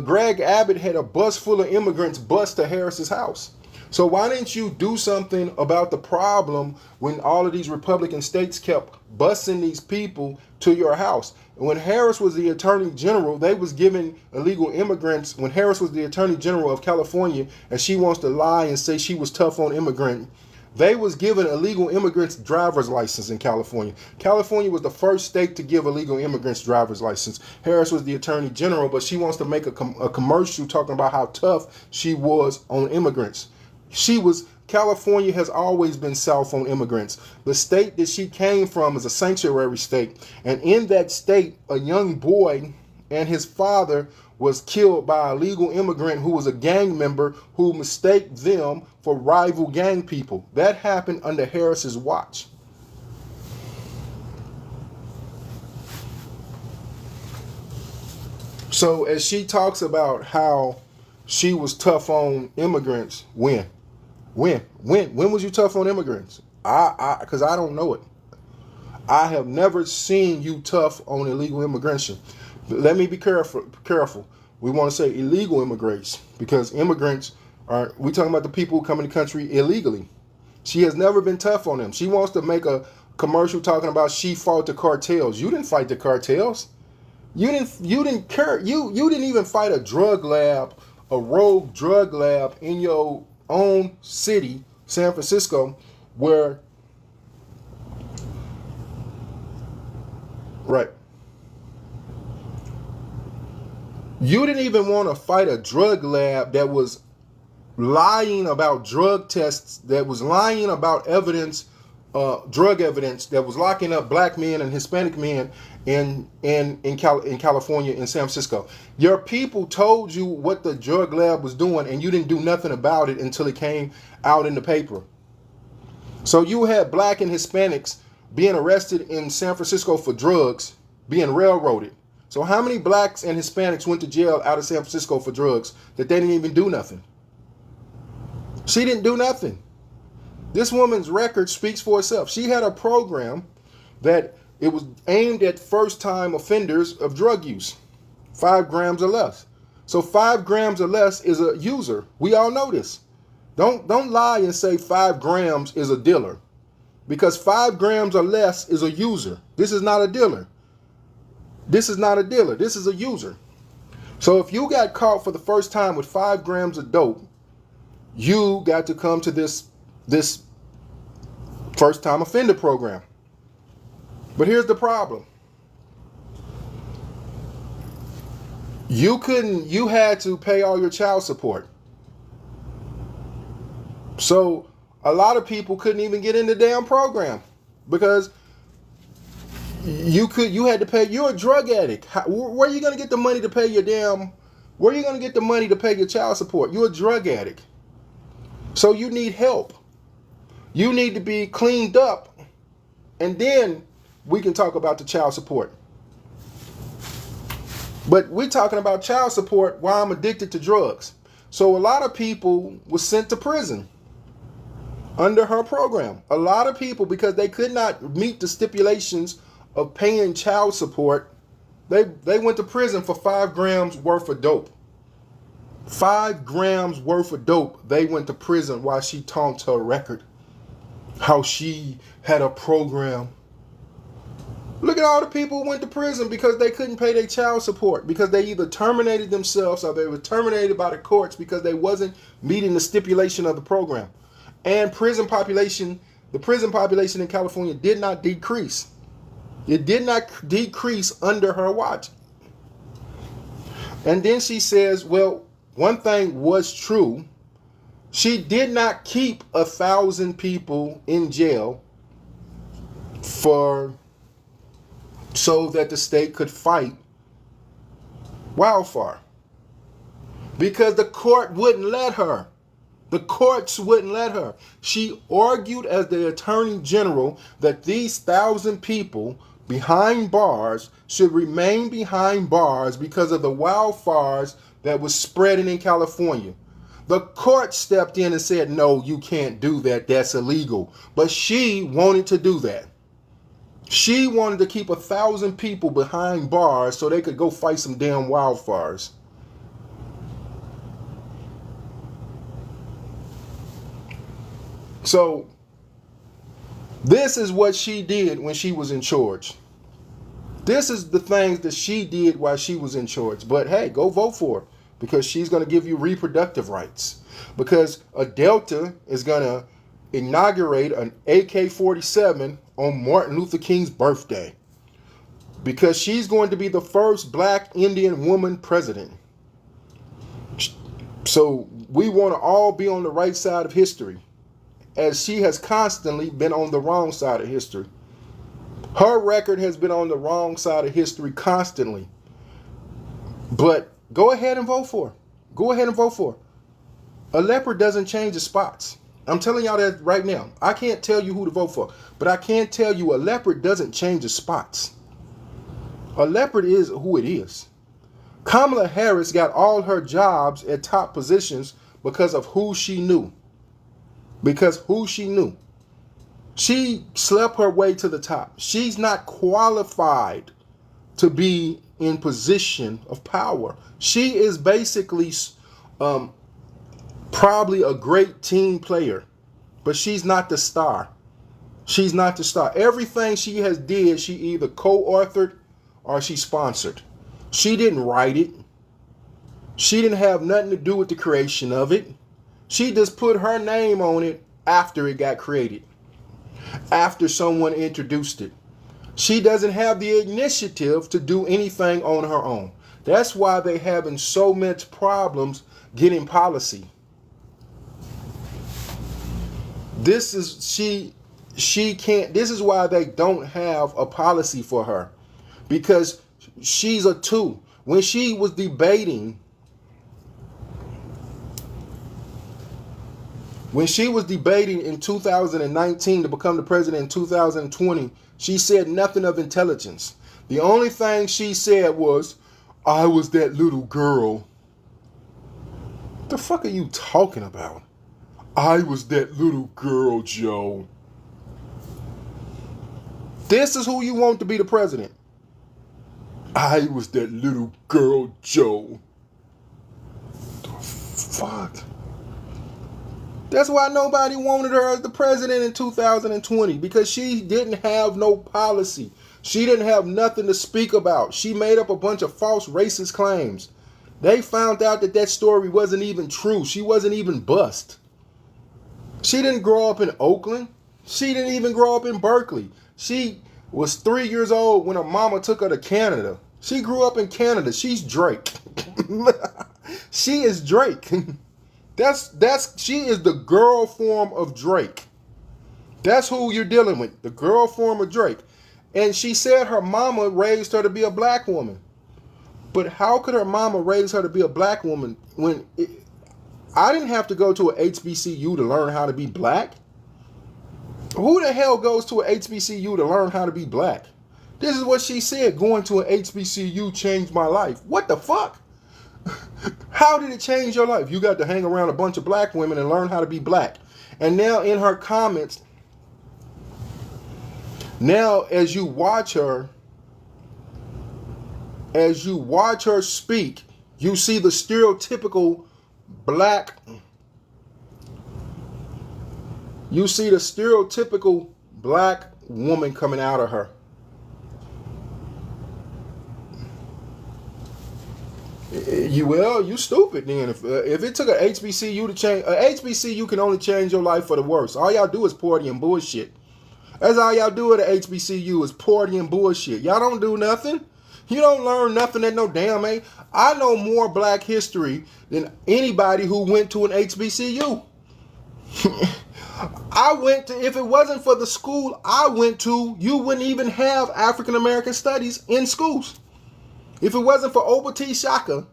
Greg Abbott had a bus full of immigrants bus to Harris's house. So why didn't you do something about the problem when all of these Republican states kept busing these people to your house? When Harris was the attorney general, they was giving illegal immigrants, when Harris was the attorney general of California, and she wants to lie and say she was tough on immigrants, they was giving illegal immigrants driver's license in California. California was the first state to give illegal immigrants driver's license. Harris was the attorney general, but she wants to make a commercial talking about how tough she was on immigrants. California has always been soft on immigrants. The state that she came from is a sanctuary state. And in that state, a young boy and his father was killed by a legal immigrant who was a gang member who mistaked them for rival gang people. That happened under Harris's watch. So as she talks about how she was tough on immigrants, when was you tough on immigrants? Because I don't know it. I have never seen you tough on illegal immigration. But let me be careful. We want to say illegal immigrants because immigrants we talking about the people who come in the country illegally. She has never been tough on them. She wants to make a commercial talking about she fought the cartels. You didn't fight the cartels. You didn't even fight a drug lab, a rogue drug lab in your own city, San Francisco, where right. You didn't even want to fight a drug lab that was lying about drug tests, that was lying about evidence, drug evidence, that was locking up black men and Hispanic men in California, in San Francisco. Your people told you what the drug lab was doing, and you didn't do nothing about it until it came out in the paper. So you had black and Hispanics being arrested in San Francisco for drugs, being railroaded. So how many blacks and Hispanics went to jail out of San Francisco for drugs that they didn't even do nothing? She didn't do nothing. This woman's record speaks for itself. She had a program that it was aimed at first-time offenders of drug use, 5 grams or less. So 5 grams or less is a user. We all know this. Don't lie and say 5 grams is a dealer, because 5 grams or less is a user. This is not a dealer. This is not a dealer. This is a user. So if you got caught for the first time with 5 grams of dope, you got to come to this first time offender program. But here's the problem. You had to pay all your child support. So a lot of people couldn't even get in the damn program because you had to pay. You're a drug addict. Where are you going to get the money to pay where are you going to get the money to pay your child support? You're a drug addict. So you need help. You need to be cleaned up, and then we can talk about the child support. But we're talking about child support while I'm addicted to drugs. So a lot of people were sent to prison under her program. A lot of people, because they could not meet the stipulations of paying child support, they went to prison for 5 grams worth of dope. 5 grams worth of dope. They went to prison while she taunts her record. How she had a program. Look at all the people who went to prison because they couldn't pay their child support, because they either terminated themselves or they were terminated by the courts because they wasn't meeting the stipulation of the program. And the prison population in California did not decrease. It did not decrease under her watch. And then she says, well, one thing was true. She did not keep 1,000 people in jail so that the state could fight wildfire. Because the court wouldn't let her. The courts wouldn't let her. She argued as the attorney general that these 1,000 people behind bars should remain behind bars because of the wildfires that was spreading in California. The court stepped in and said, no, you can't do that. That's illegal. But she wanted to do that. She wanted to keep 1,000 people behind bars so they could go fight some damn wildfires. So this is what she did when she was in charge. This is the things that she did while she was in charge. But hey, go vote for her, because she's going to give you reproductive rights. Because a Delta is going to inaugurate an AK-47 on Martin Luther King's birthday. Because she's going to be the first black Indian woman president. So we want to all be on the right side of history, as she has constantly been on the wrong side of history. Her record has been on the wrong side of history constantly. But go ahead and vote for her. Go ahead and vote for her. A leopard doesn't change the spots. I'm telling y'all that right now. I can't tell you who to vote for, but I can tell you a leopard doesn't change the spots. A leopard is who it is. Kamala Harris got all her jobs at top positions because of who she knew. Because who she knew. She slept her way to the top. She's not qualified to be in position of power. She is basically probably a great team player, but she's not the star. She's not the star. Everything she has did, she either co-authored or she sponsored. She didn't write it. She didn't have nothing to do with the creation of it. She just put her name on it after it got created, after someone introduced it. She doesn't have the initiative to do anything on her own. That's why they're having so much problems getting policy. This is she can't. This is why they don't have a policy for her, because she's a two. When she was debating, in 2019 to become the president in 2020, she said nothing of intelligence. The only thing she said was, "I was that little girl." What the fuck are you talking about? I was that little girl, Joe. This is who you want to be the president. I was that little girl, Joe. The fuck? That's why nobody wanted her as the president in 2020, because she didn't have no policy. She didn't have nothing to speak about. She made up a bunch of false racist claims. They found out that story wasn't even true. She wasn't even bust. She didn't grow up in Oakland. She didn't even grow up in Berkeley. She was 3 years old when her mama took her to Canada. She grew up in Canada. She's Drake. She is Drake. She is the girl form of Drake. That's who you're dealing with, the girl form of Drake. And she said her mama raised her to be a black woman. But how could her mama raise her to be a black woman when I didn't have to go to a HBCU to learn how to be black? Who the hell goes to a HBCU to learn how to be black? This is what she said. Going to an HBCU changed my life. What the fuck? How did it change your life? You got to hang around a bunch of black women and learn how to be black. And now in her comments, now as you watch her speak, you see the stereotypical black, woman coming out of her. You stupid then. If it took an HBCU to change, a HBCU can only change your life for the worse. All y'all do is party and bullshit. That's all y'all do at a HBCU is party and bullshit. Y'all don't do nothing. You don't learn nothing at no damn age. I know more black history than anybody who went to an HBCU. If it wasn't for the school I went to, you wouldn't even have African American studies in schools. If it wasn't for Obati Shaka,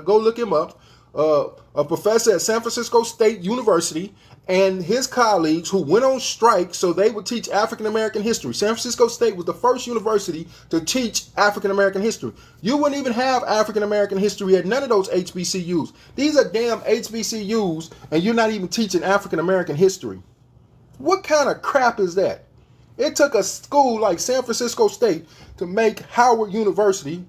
go look him up, a professor at San Francisco State University, and his colleagues who went on strike so they would teach African American history. San Francisco State was the first university to teach African American history. You wouldn't even have African American history at none of those HBCUs. These are damn HBCUs, and you're not even teaching African American history. What kind of crap is that? It took a school like San Francisco State to make Howard University,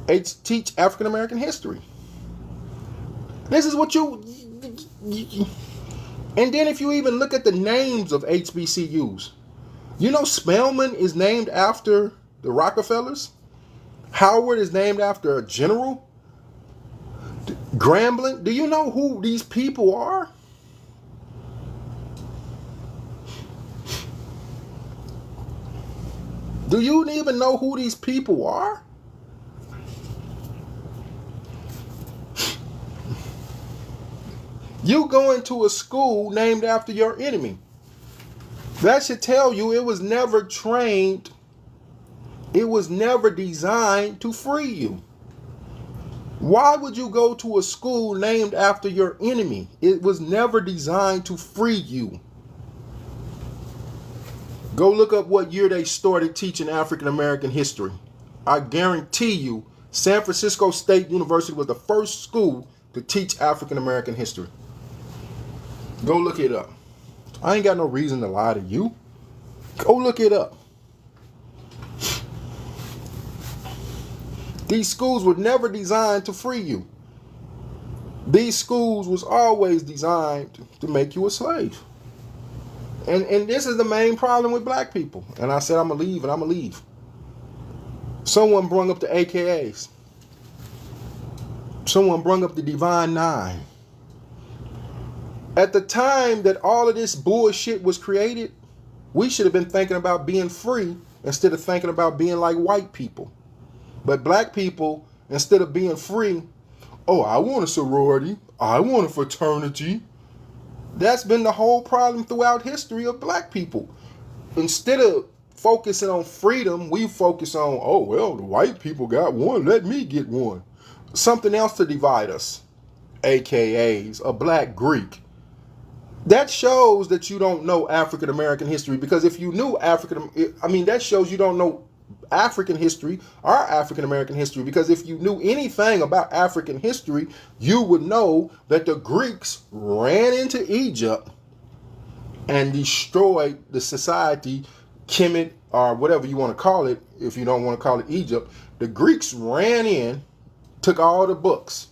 teach African American history. This is what you. And then if you even look at the names of HBCUs, you know Spelman is named after the Rockefellers. Howard is named after a general. Grambling. Do you know who these people are? Do you even know who these people are? You go into a school named after your enemy. That should tell you it was never trained. It was never designed to free you. Why would you go to a school named after your enemy? It was never designed to free you. Go look up what year they started teaching African American history. I guarantee you, San Francisco State University was the first school to teach African American history. Go look it up. I ain't got no reason to lie to you. Go look it up. These schools were never designed to free you. These schools was always designed to make you a slave. And this is the main problem with black people. And I said I'm going to leave and I'm going to leave. Someone brung up the AKAs. Someone brung up the Divine Nine. At the time that all of this bullshit was created, we should have been thinking about being free instead of thinking about being like white people. But black people, instead of being free, oh, I want a sorority. I want a fraternity. That's been the whole problem throughout history of black people. Instead of focusing on freedom, we focus on, oh, well, the white people got one. Let me get one. Something else to divide us. AKAs, a black Greek. That shows that you don't know African American history, because if you knew that shows you don't know African history, our African American history, because if you knew anything about African history, you would know that the Greeks ran into Egypt and destroyed the society, Kemet, or whatever you want to call it, if you don't want to call it Egypt. The Greeks ran in, took all the books.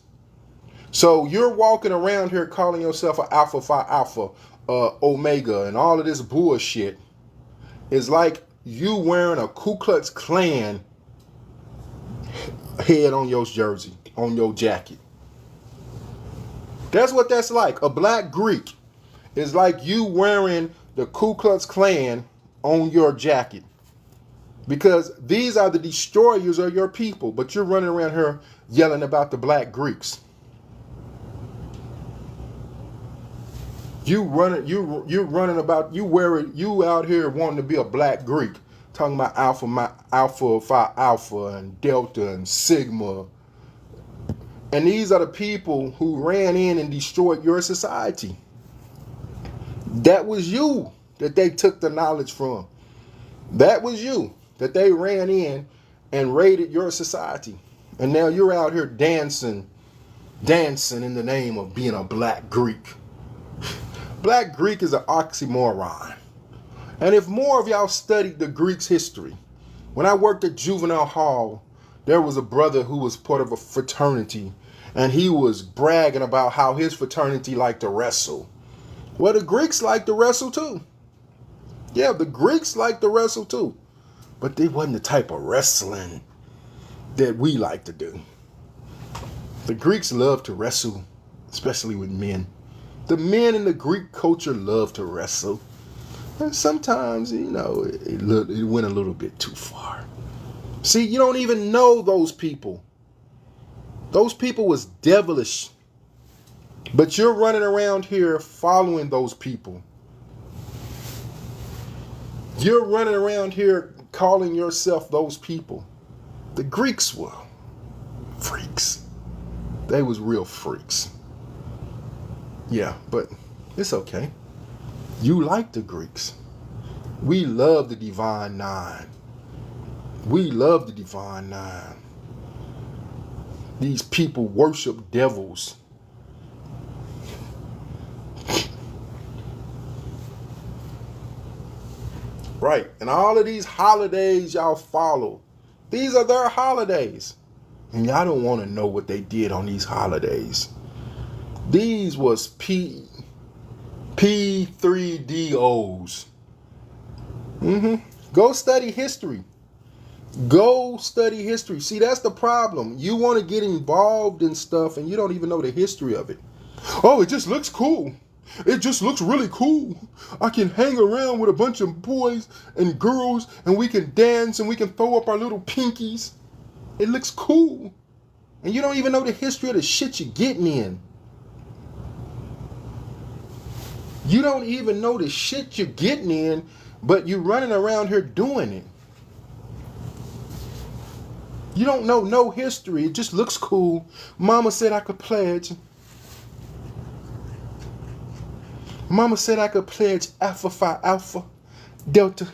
So you're walking around here calling yourself an Alpha Phi Alpha, Omega, and all of this bullshit. It's like you wearing a Ku Klux Klan head on your jersey, on your jacket. That's what that's like. A black Greek is like you wearing the Ku Klux Klan on your jacket. Because these are the destroyers of your people, but you're running around here yelling about the black Greeks. You out here wanting to be a black Greek, talking about Alpha Phi Alpha and Delta and Sigma. And these are the people who ran in and destroyed your society. That was you that they took the knowledge from. That was you that they ran in and raided your society. And now you're out here dancing in the name of being a black Greek. Black Greek is an oxymoron. And if more of y'all studied the Greeks' history, when I worked at Juvenile Hall, there was a brother who was part of a fraternity, and he was bragging about how his fraternity liked to wrestle. Well, the Greeks liked to wrestle too. Yeah, the Greeks liked to wrestle too. But they wasn't the type of wrestling that we like to do. The Greeks love to wrestle, especially with men. The men in the Greek culture love to wrestle. And sometimes, it went a little bit too far. See, you don't even know those people. Those people was devilish. But you're running around here following those people. You're running around here calling yourself those people. The Greeks were freaks. They was real freaks. Yeah, but it's okay. You like the Greeks. We love the Divine Nine. We love the Divine Nine. These people worship devils. Right. And all of these holidays y'all follow, these are their holidays. And y'all don't want to know what they did on these holidays. These was P3DOs. Go study history. Go study history. See, that's the problem. You want to get involved in stuff and you don't even know the history of it. Oh, it just looks cool. It just looks really cool. I can hang around with a bunch of boys and girls and we can dance and we can throw up our little pinkies. It looks cool. And you don't even know the history of the shit you're getting in. You don't even know the shit you're getting in, but you're running around here doing it. You don't know no history. It just looks cool. Mama said I could pledge. Mama said I could pledge Alpha Phi Alpha Delta.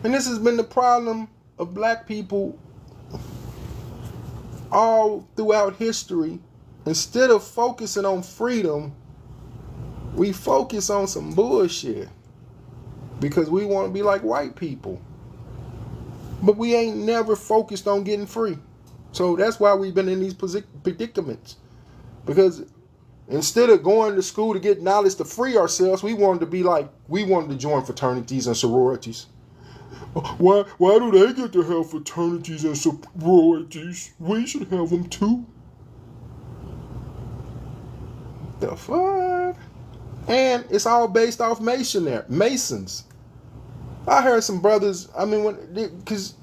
And this has been the problem of black people all throughout history. Instead of focusing on freedom, we focus on some bullshit because we want to be like white people. But we ain't never focused on getting free. So that's why we've been in these predicaments. Because instead of going to school to get knowledge to free ourselves, we wanted to join fraternities and sororities. Why do they get to have fraternities and sororities? We should have them too. The fuck? And it's all based off Masons. I heard some brothers, because,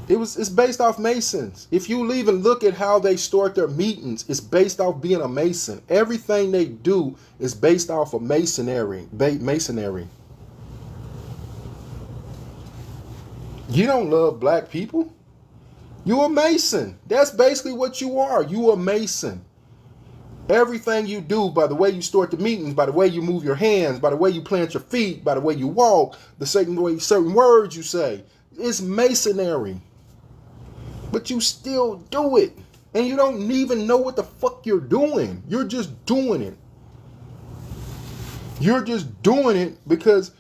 it's based off Masons. If you leave and look at how they start their meetings, it's based off being a Mason. Everything they do is based off of masonry. You don't love black people? You a Mason. That's basically what you are. You a Mason. Everything you do, by the way you start the meetings, by the way you move your hands, by the way you plant your feet, by the way you walk, the certain words you say, it's masonry. But you still do it. And you don't even know what the fuck you're doing. You're just doing it. You're just doing it because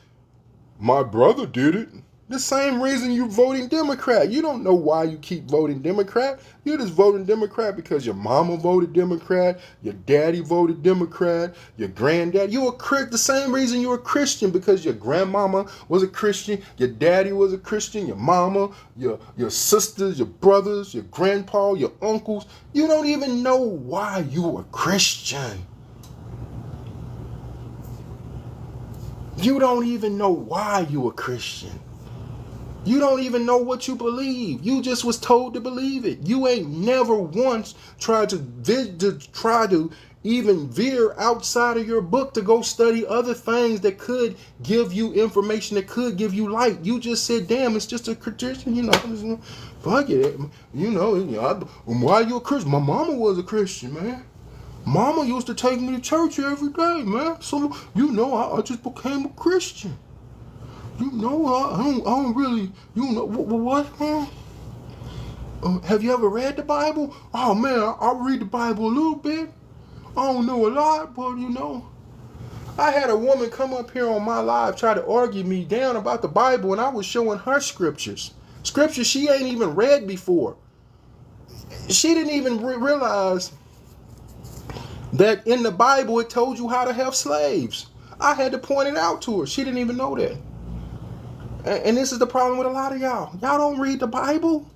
my brother did it. The same reason you're voting Democrat. You don't know why you keep voting Democrat. You're just voting Democrat because your mama voted Democrat, your daddy voted Democrat, your granddad. The same reason you're a Christian, because your grandmama was a Christian, your daddy was a Christian, your mama, your sisters, your brothers, your grandpa, your uncles. You don't even know why you're a Christian. You don't even know why you're a Christian. You don't even know what you believe. You just was told to believe it. You ain't never once tried to even veer outside of your book to go study other things that could give you information, that could give you light. You just said, damn, it's just a Christian, fuck it. Why you a Christian? My mama was a Christian, man. Mama used to take me to church every day, man. So, I just became a Christian. I don't really, what, man? Have you ever read the Bible? Oh, man, I read the Bible a little bit. I don't know a lot, but, I had a woman come up here on my live try to argue me down about the Bible, and I was showing her scriptures. Scriptures she ain't even read before. She didn't even realize that in the Bible it told you how to have slaves. I had to point it out to her. She didn't even know that. And this is the problem with a lot of y'all. Y'all don't read the Bible.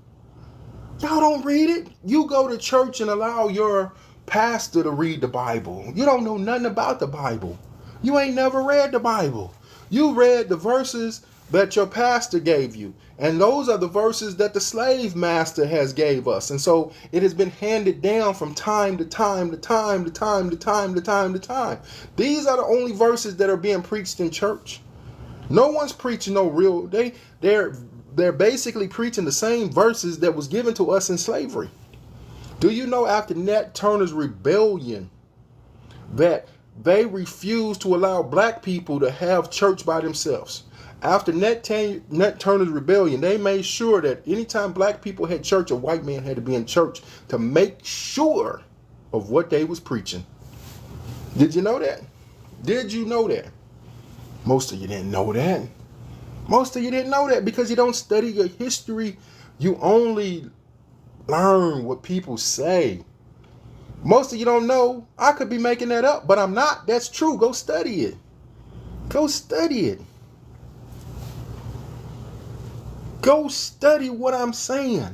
Y'all don't read it. You go to church and allow your pastor to read the Bible. You don't know nothing about the Bible. You ain't never read the Bible. You read the verses that your pastor gave you. And those are the verses that the slave master has gave us. And so it has been handed down from time to time to time to time to time to time to time. These are the only verses that are being preached in church. No one's preaching no real. They're basically preaching the same verses that was given to us in slavery. Do you know after Nat Turner's rebellion that they refused to allow black people to have church by themselves? After Nat Turner's rebellion, they made sure that anytime black people had church, a white man had to be in church to make sure of what they was preaching. Did you know that? Did you know that? Most of you didn't know that. Most of you didn't know that because you don't study your history. You only learn what people say. Most of you don't know. I could be making that up, but I'm not. That's true. Go study it. Go study it. Go study what I'm saying.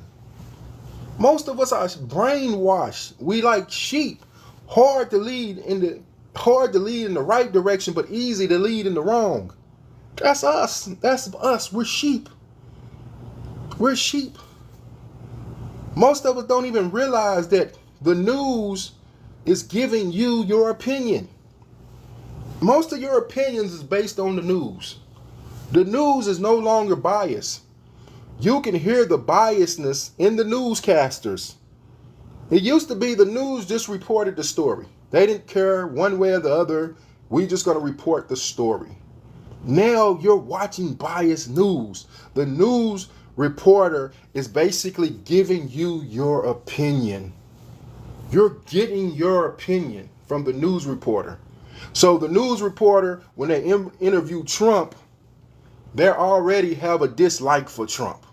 Most of us are brainwashed. We like sheep. Hard to lead in the right direction, but easy to lead in the wrong. That's us. That's us. We're sheep. We're sheep. Most of us don't even realize that the news is giving you your opinion. Most of your opinions is based on the news. The news is no longer biased. You can hear the biasness in the newscasters. It used to be the news just reported the story. They didn't care one way or the other. We just going to report the story. Now you're watching biased news. The news reporter is basically giving you your opinion. You're getting your opinion from the news reporter. So the news reporter, when they interview Trump, they already have a dislike for Trump.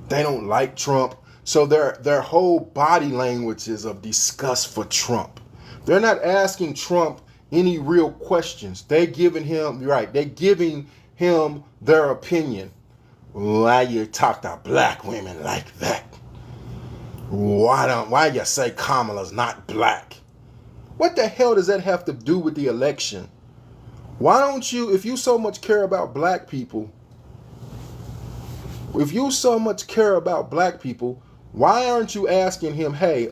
They don't like Trump. So their whole body language is of disgust for Trump. They're not asking Trump any real questions. They're giving him their opinion. Why you talk to black women like that? Why you say Kamala's not black? What the hell does that have to do with the election? Why don't you, if you so much care about black people, why aren't you asking him, hey,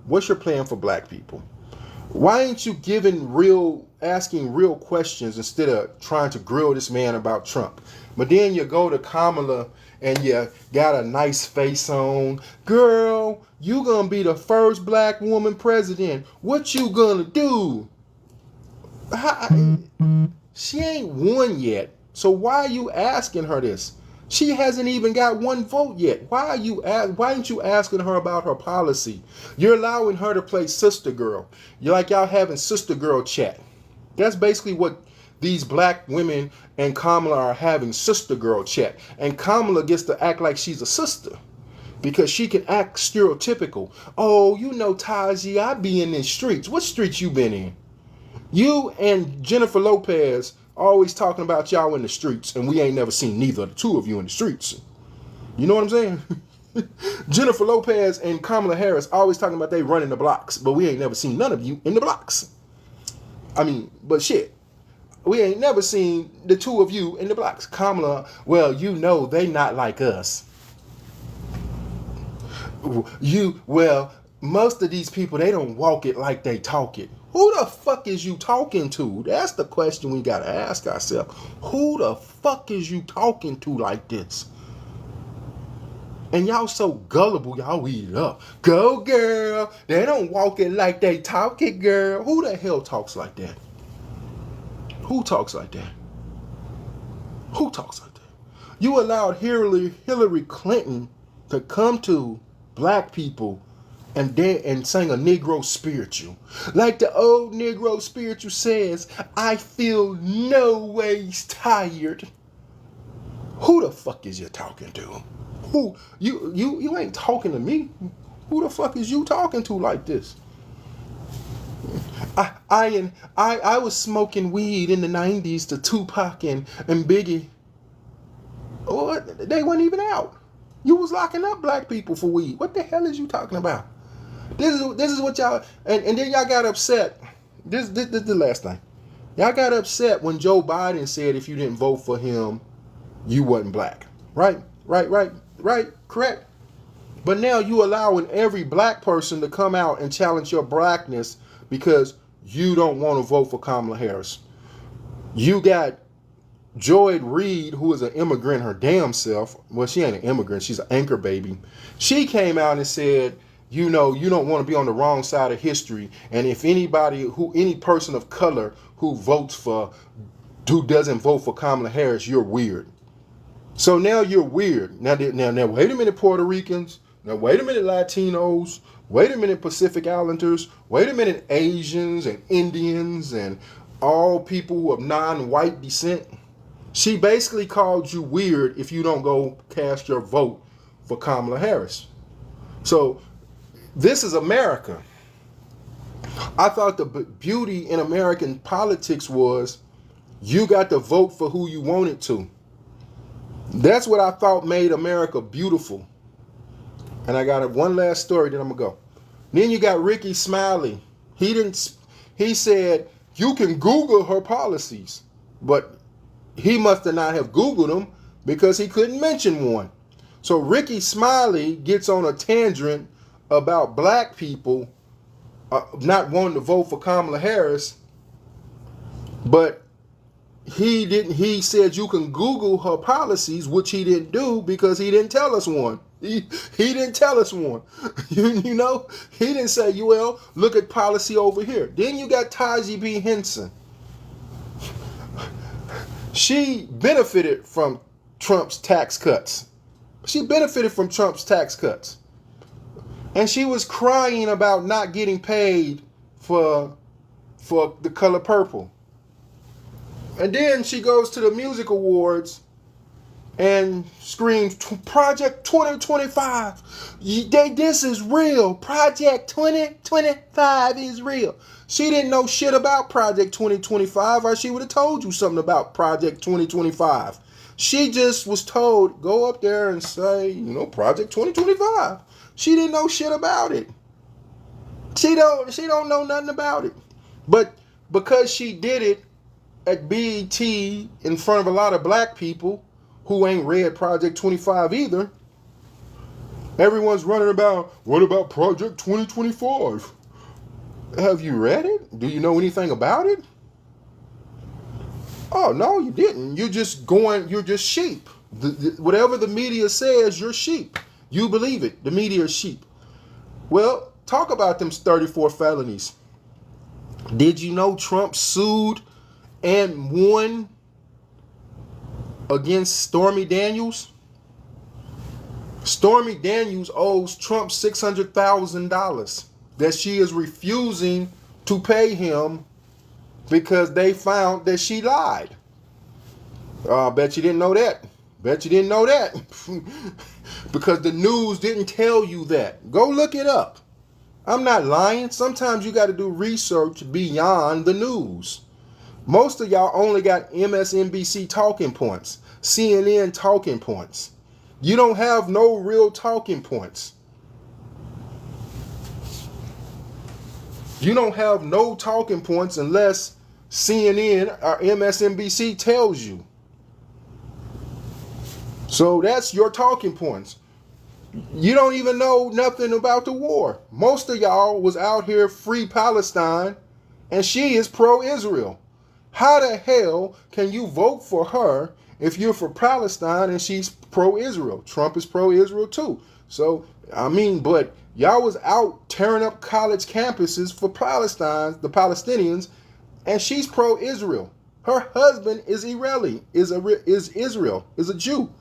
what's your plan for black people? Why ain't you asking real questions instead of trying to grill this man about Trump? But then you go to Kamala and you got a nice face on. Girl, you gonna be the first black woman president. What you gonna do? She ain't won yet. So why are you asking her this? She hasn't even got one vote yet. Why aren't you asking her about her policy? You're allowing her to play sister girl. You're like y'all having sister girl chat. That's basically what these black women and Kamala are having, sister girl chat. And Kamala gets to act like she's a sister because she can act stereotypical. Oh, you know, Taji, I be in the streets. What streets you been in? You and Jennifer Lopez always talking about y'all in the streets, and we ain't never seen neither of the two of you in the streets. You know what I'm saying? Jennifer Lopez and Kamala Harris always talking about they running the blocks, but we ain't never seen none of you in the blocks. I mean, but shit, we ain't never seen the two of you in the blocks. Kamala, well, you know they not like us. Most of these people, they don't walk it like they talk it. Who the fuck is you talking to? That's the question we gotta ask ourselves. Who the fuck is you talking to like this? And y'all so gullible, y'all eat it up. Go girl. They don't walk it like they talk it, girl. Who the hell talks like that? Who talks like that? Who talks like that? You allowed Hillary Clinton to come to black people and sang a Negro spiritual. Like the old Negro spiritual says, I feel no ways tired. Who the fuck is you talking to? Who? You ain't talking to me. Who the fuck is you talking to like this? I was smoking weed in the 90s to Tupac and Biggie. Oh, they weren't even out. You was locking up black people for weed. What the hell is you talking about? This is what y'all, and then y'all got upset. This the last thing. Y'all got upset when Joe Biden said if you didn't vote for him, you wasn't black. Right, correct. But now you allowing every black person to come out and challenge your blackness because you don't want to vote for Kamala Harris. You got Joy Reid, who is an immigrant her damn self. Well, she ain't an immigrant. She's an anchor baby. She came out and said, you know, you don't want to be on the wrong side of history. And if any person of color who doesn't vote for Kamala Harris, you're weird. So now you're weird. Now, wait a minute, Puerto Ricans. Now, wait a minute, Latinos. Wait a minute, Pacific Islanders. Wait a minute, Asians and Indians and all people of non-white descent. She basically called you weird if you don't go cast your vote for Kamala Harris. So this is America. I thought the beauty in American politics was you got to vote for who you wanted to. That's what I thought made America beautiful. And I got one last story, then I'm gonna go. Then you got Ricky Smiley. He said you can Google her policies, but he must not have Googled them because he couldn't mention one. So Ricky Smiley gets on a tangent about black people not wanting to vote for Kamala Harris, but he said you can Google her policies, which he didn't do because he didn't tell us one. He didn't tell us one. You know, he didn't say, well, look at policy over here. Then you got Taji B. Henson. She benefited from Trump's tax cuts. She benefited from Trump's tax cuts. And she was crying about not getting paid for The Color Purple. And then she goes to the music awards and screams, Project 2025. This is real. Project 2025 is real. She didn't know shit about Project 2025 or she would have told you something about Project 2025. She just was told, go up there and say, Project 2025. She didn't know shit about it. She don't know nothing about it. But because she did it at BET in front of a lot of black people who ain't read Project 25 either, everyone's running about, what about Project 2025? Have you read it? Do you know anything about it? Oh, no, you didn't. You're just sheep. Whatever the media says, you're sheep. You believe it. The media is sheep. Well, talk about them 34 felonies. Did you know Trump sued and won against Stormy Daniels? Stormy Daniels owes Trump $600,000 that she is refusing to pay him because they found that she lied. Bet you didn't know that. Bet you didn't know that. Because the news didn't tell you that. Go look it up. I'm not lying. Sometimes you got to do research beyond the news. Most of y'all only got MSNBC talking points, CNN talking points. You don't have no real talking points. You don't have no talking points unless CNN or MSNBC tells you. So that's your talking points. You don't even know nothing about the war. Most of y'all was out here free Palestine, and she is pro-Israel. How the hell can you vote for her if you're for Palestine and she's pro-Israel? Trump is pro-Israel too. So, but y'all was out tearing up college campuses for Palestine, the Palestinians, and she's pro-Israel. Her husband is Israeli, is a Jew.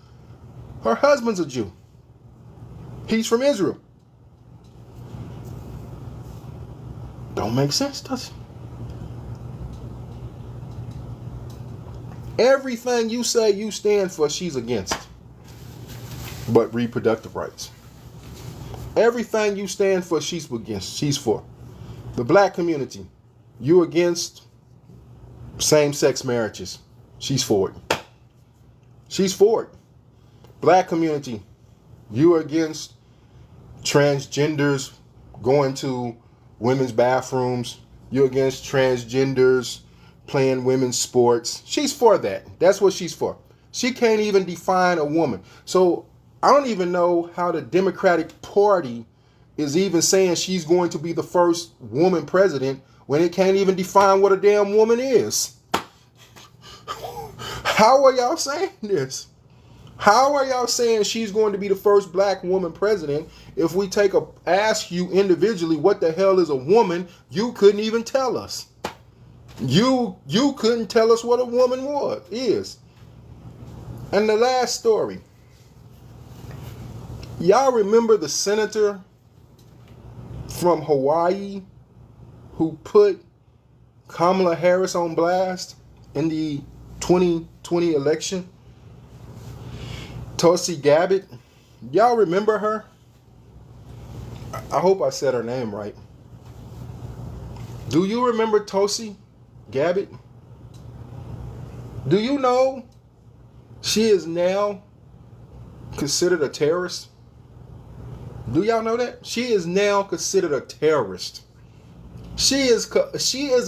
Her husband's a Jew. He's from Israel. Don't make sense, does it? Everything you say you stand for, she's against. But reproductive rights. Everything you stand for, she's against. She's for. The black community, you against same-sex marriages. She's for it. She's for it. Black community, you against transgenders going to women's bathrooms. You're against transgenders playing women's sports. She's for that. That's what she's for. She can't even define a woman. So I don't even know how the Democratic Party is even saying she's going to be the first woman president when it can't even define what a damn woman is. How are y'all saying this? How are y'all saying she's going to be the first black woman president if we ask you individually what the hell is a woman? You couldn't even tell us. You couldn't tell us what a woman is. And the last story. Y'all remember the senator from Hawaii who put Kamala Harris on blast in the 2020 2020 election. Tulsi Gabbard. Y'all remember her? I hope I said her name right. Do you remember Tulsi Gabbard? Do you know she is now considered a terrorist? Do y'all know that? She is now considered a terrorist. She is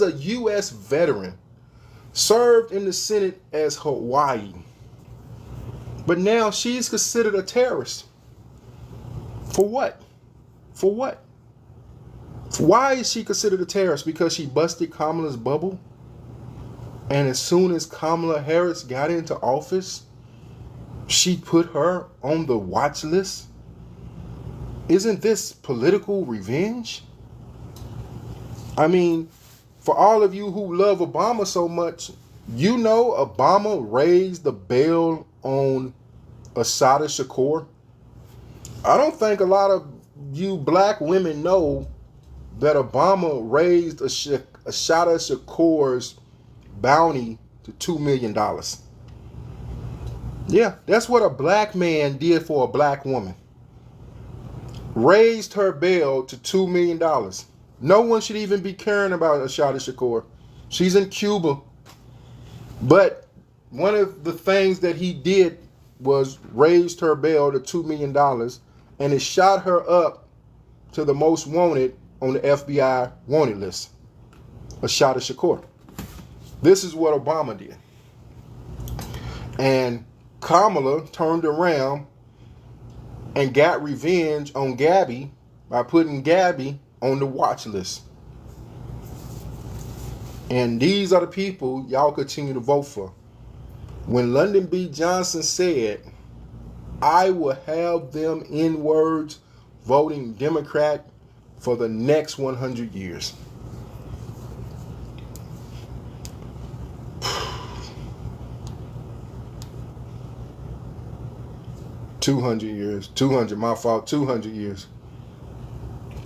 a U.S. veteran, served in the Senate as Hawaii. But now she's considered a terrorist. For what? For what? Why is she considered a terrorist? Because she busted Kamala's bubble? And as soon as Kamala Harris got into office, she put her on the watch list? Isn't this political revenge? I mean, for all of you who love Obama so much, you know Obama raised the bail on Assata Shakur. I don't think a lot of you black women know that Obama raised Assata Shakur's bounty to $2 million. Yeah, that's what a black man did for a black woman. Raised her bail to $2 million. No one should even be caring about Assata Shakur. She's in Cuba. But one of the things that he did was raised her bail to $2 million, and it shot her up to the most wanted on the FBI wanted list. Assata Shakur. This is what Obama did. And Kamala turned around and got revenge on Gabby by putting Gabby on the watch list. And these are the people y'all continue to vote for. When Lyndon B. Johnson said, I will have them N-words voting Democrat for the next 100 years. $200 years. 200, my fault. 200 years.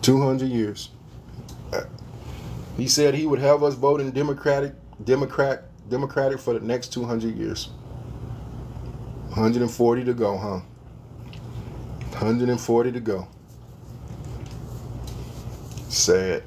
200 years. He said he would have us voting Democratic for the next 200 years. 140 to go, huh? 140 to go. Sad.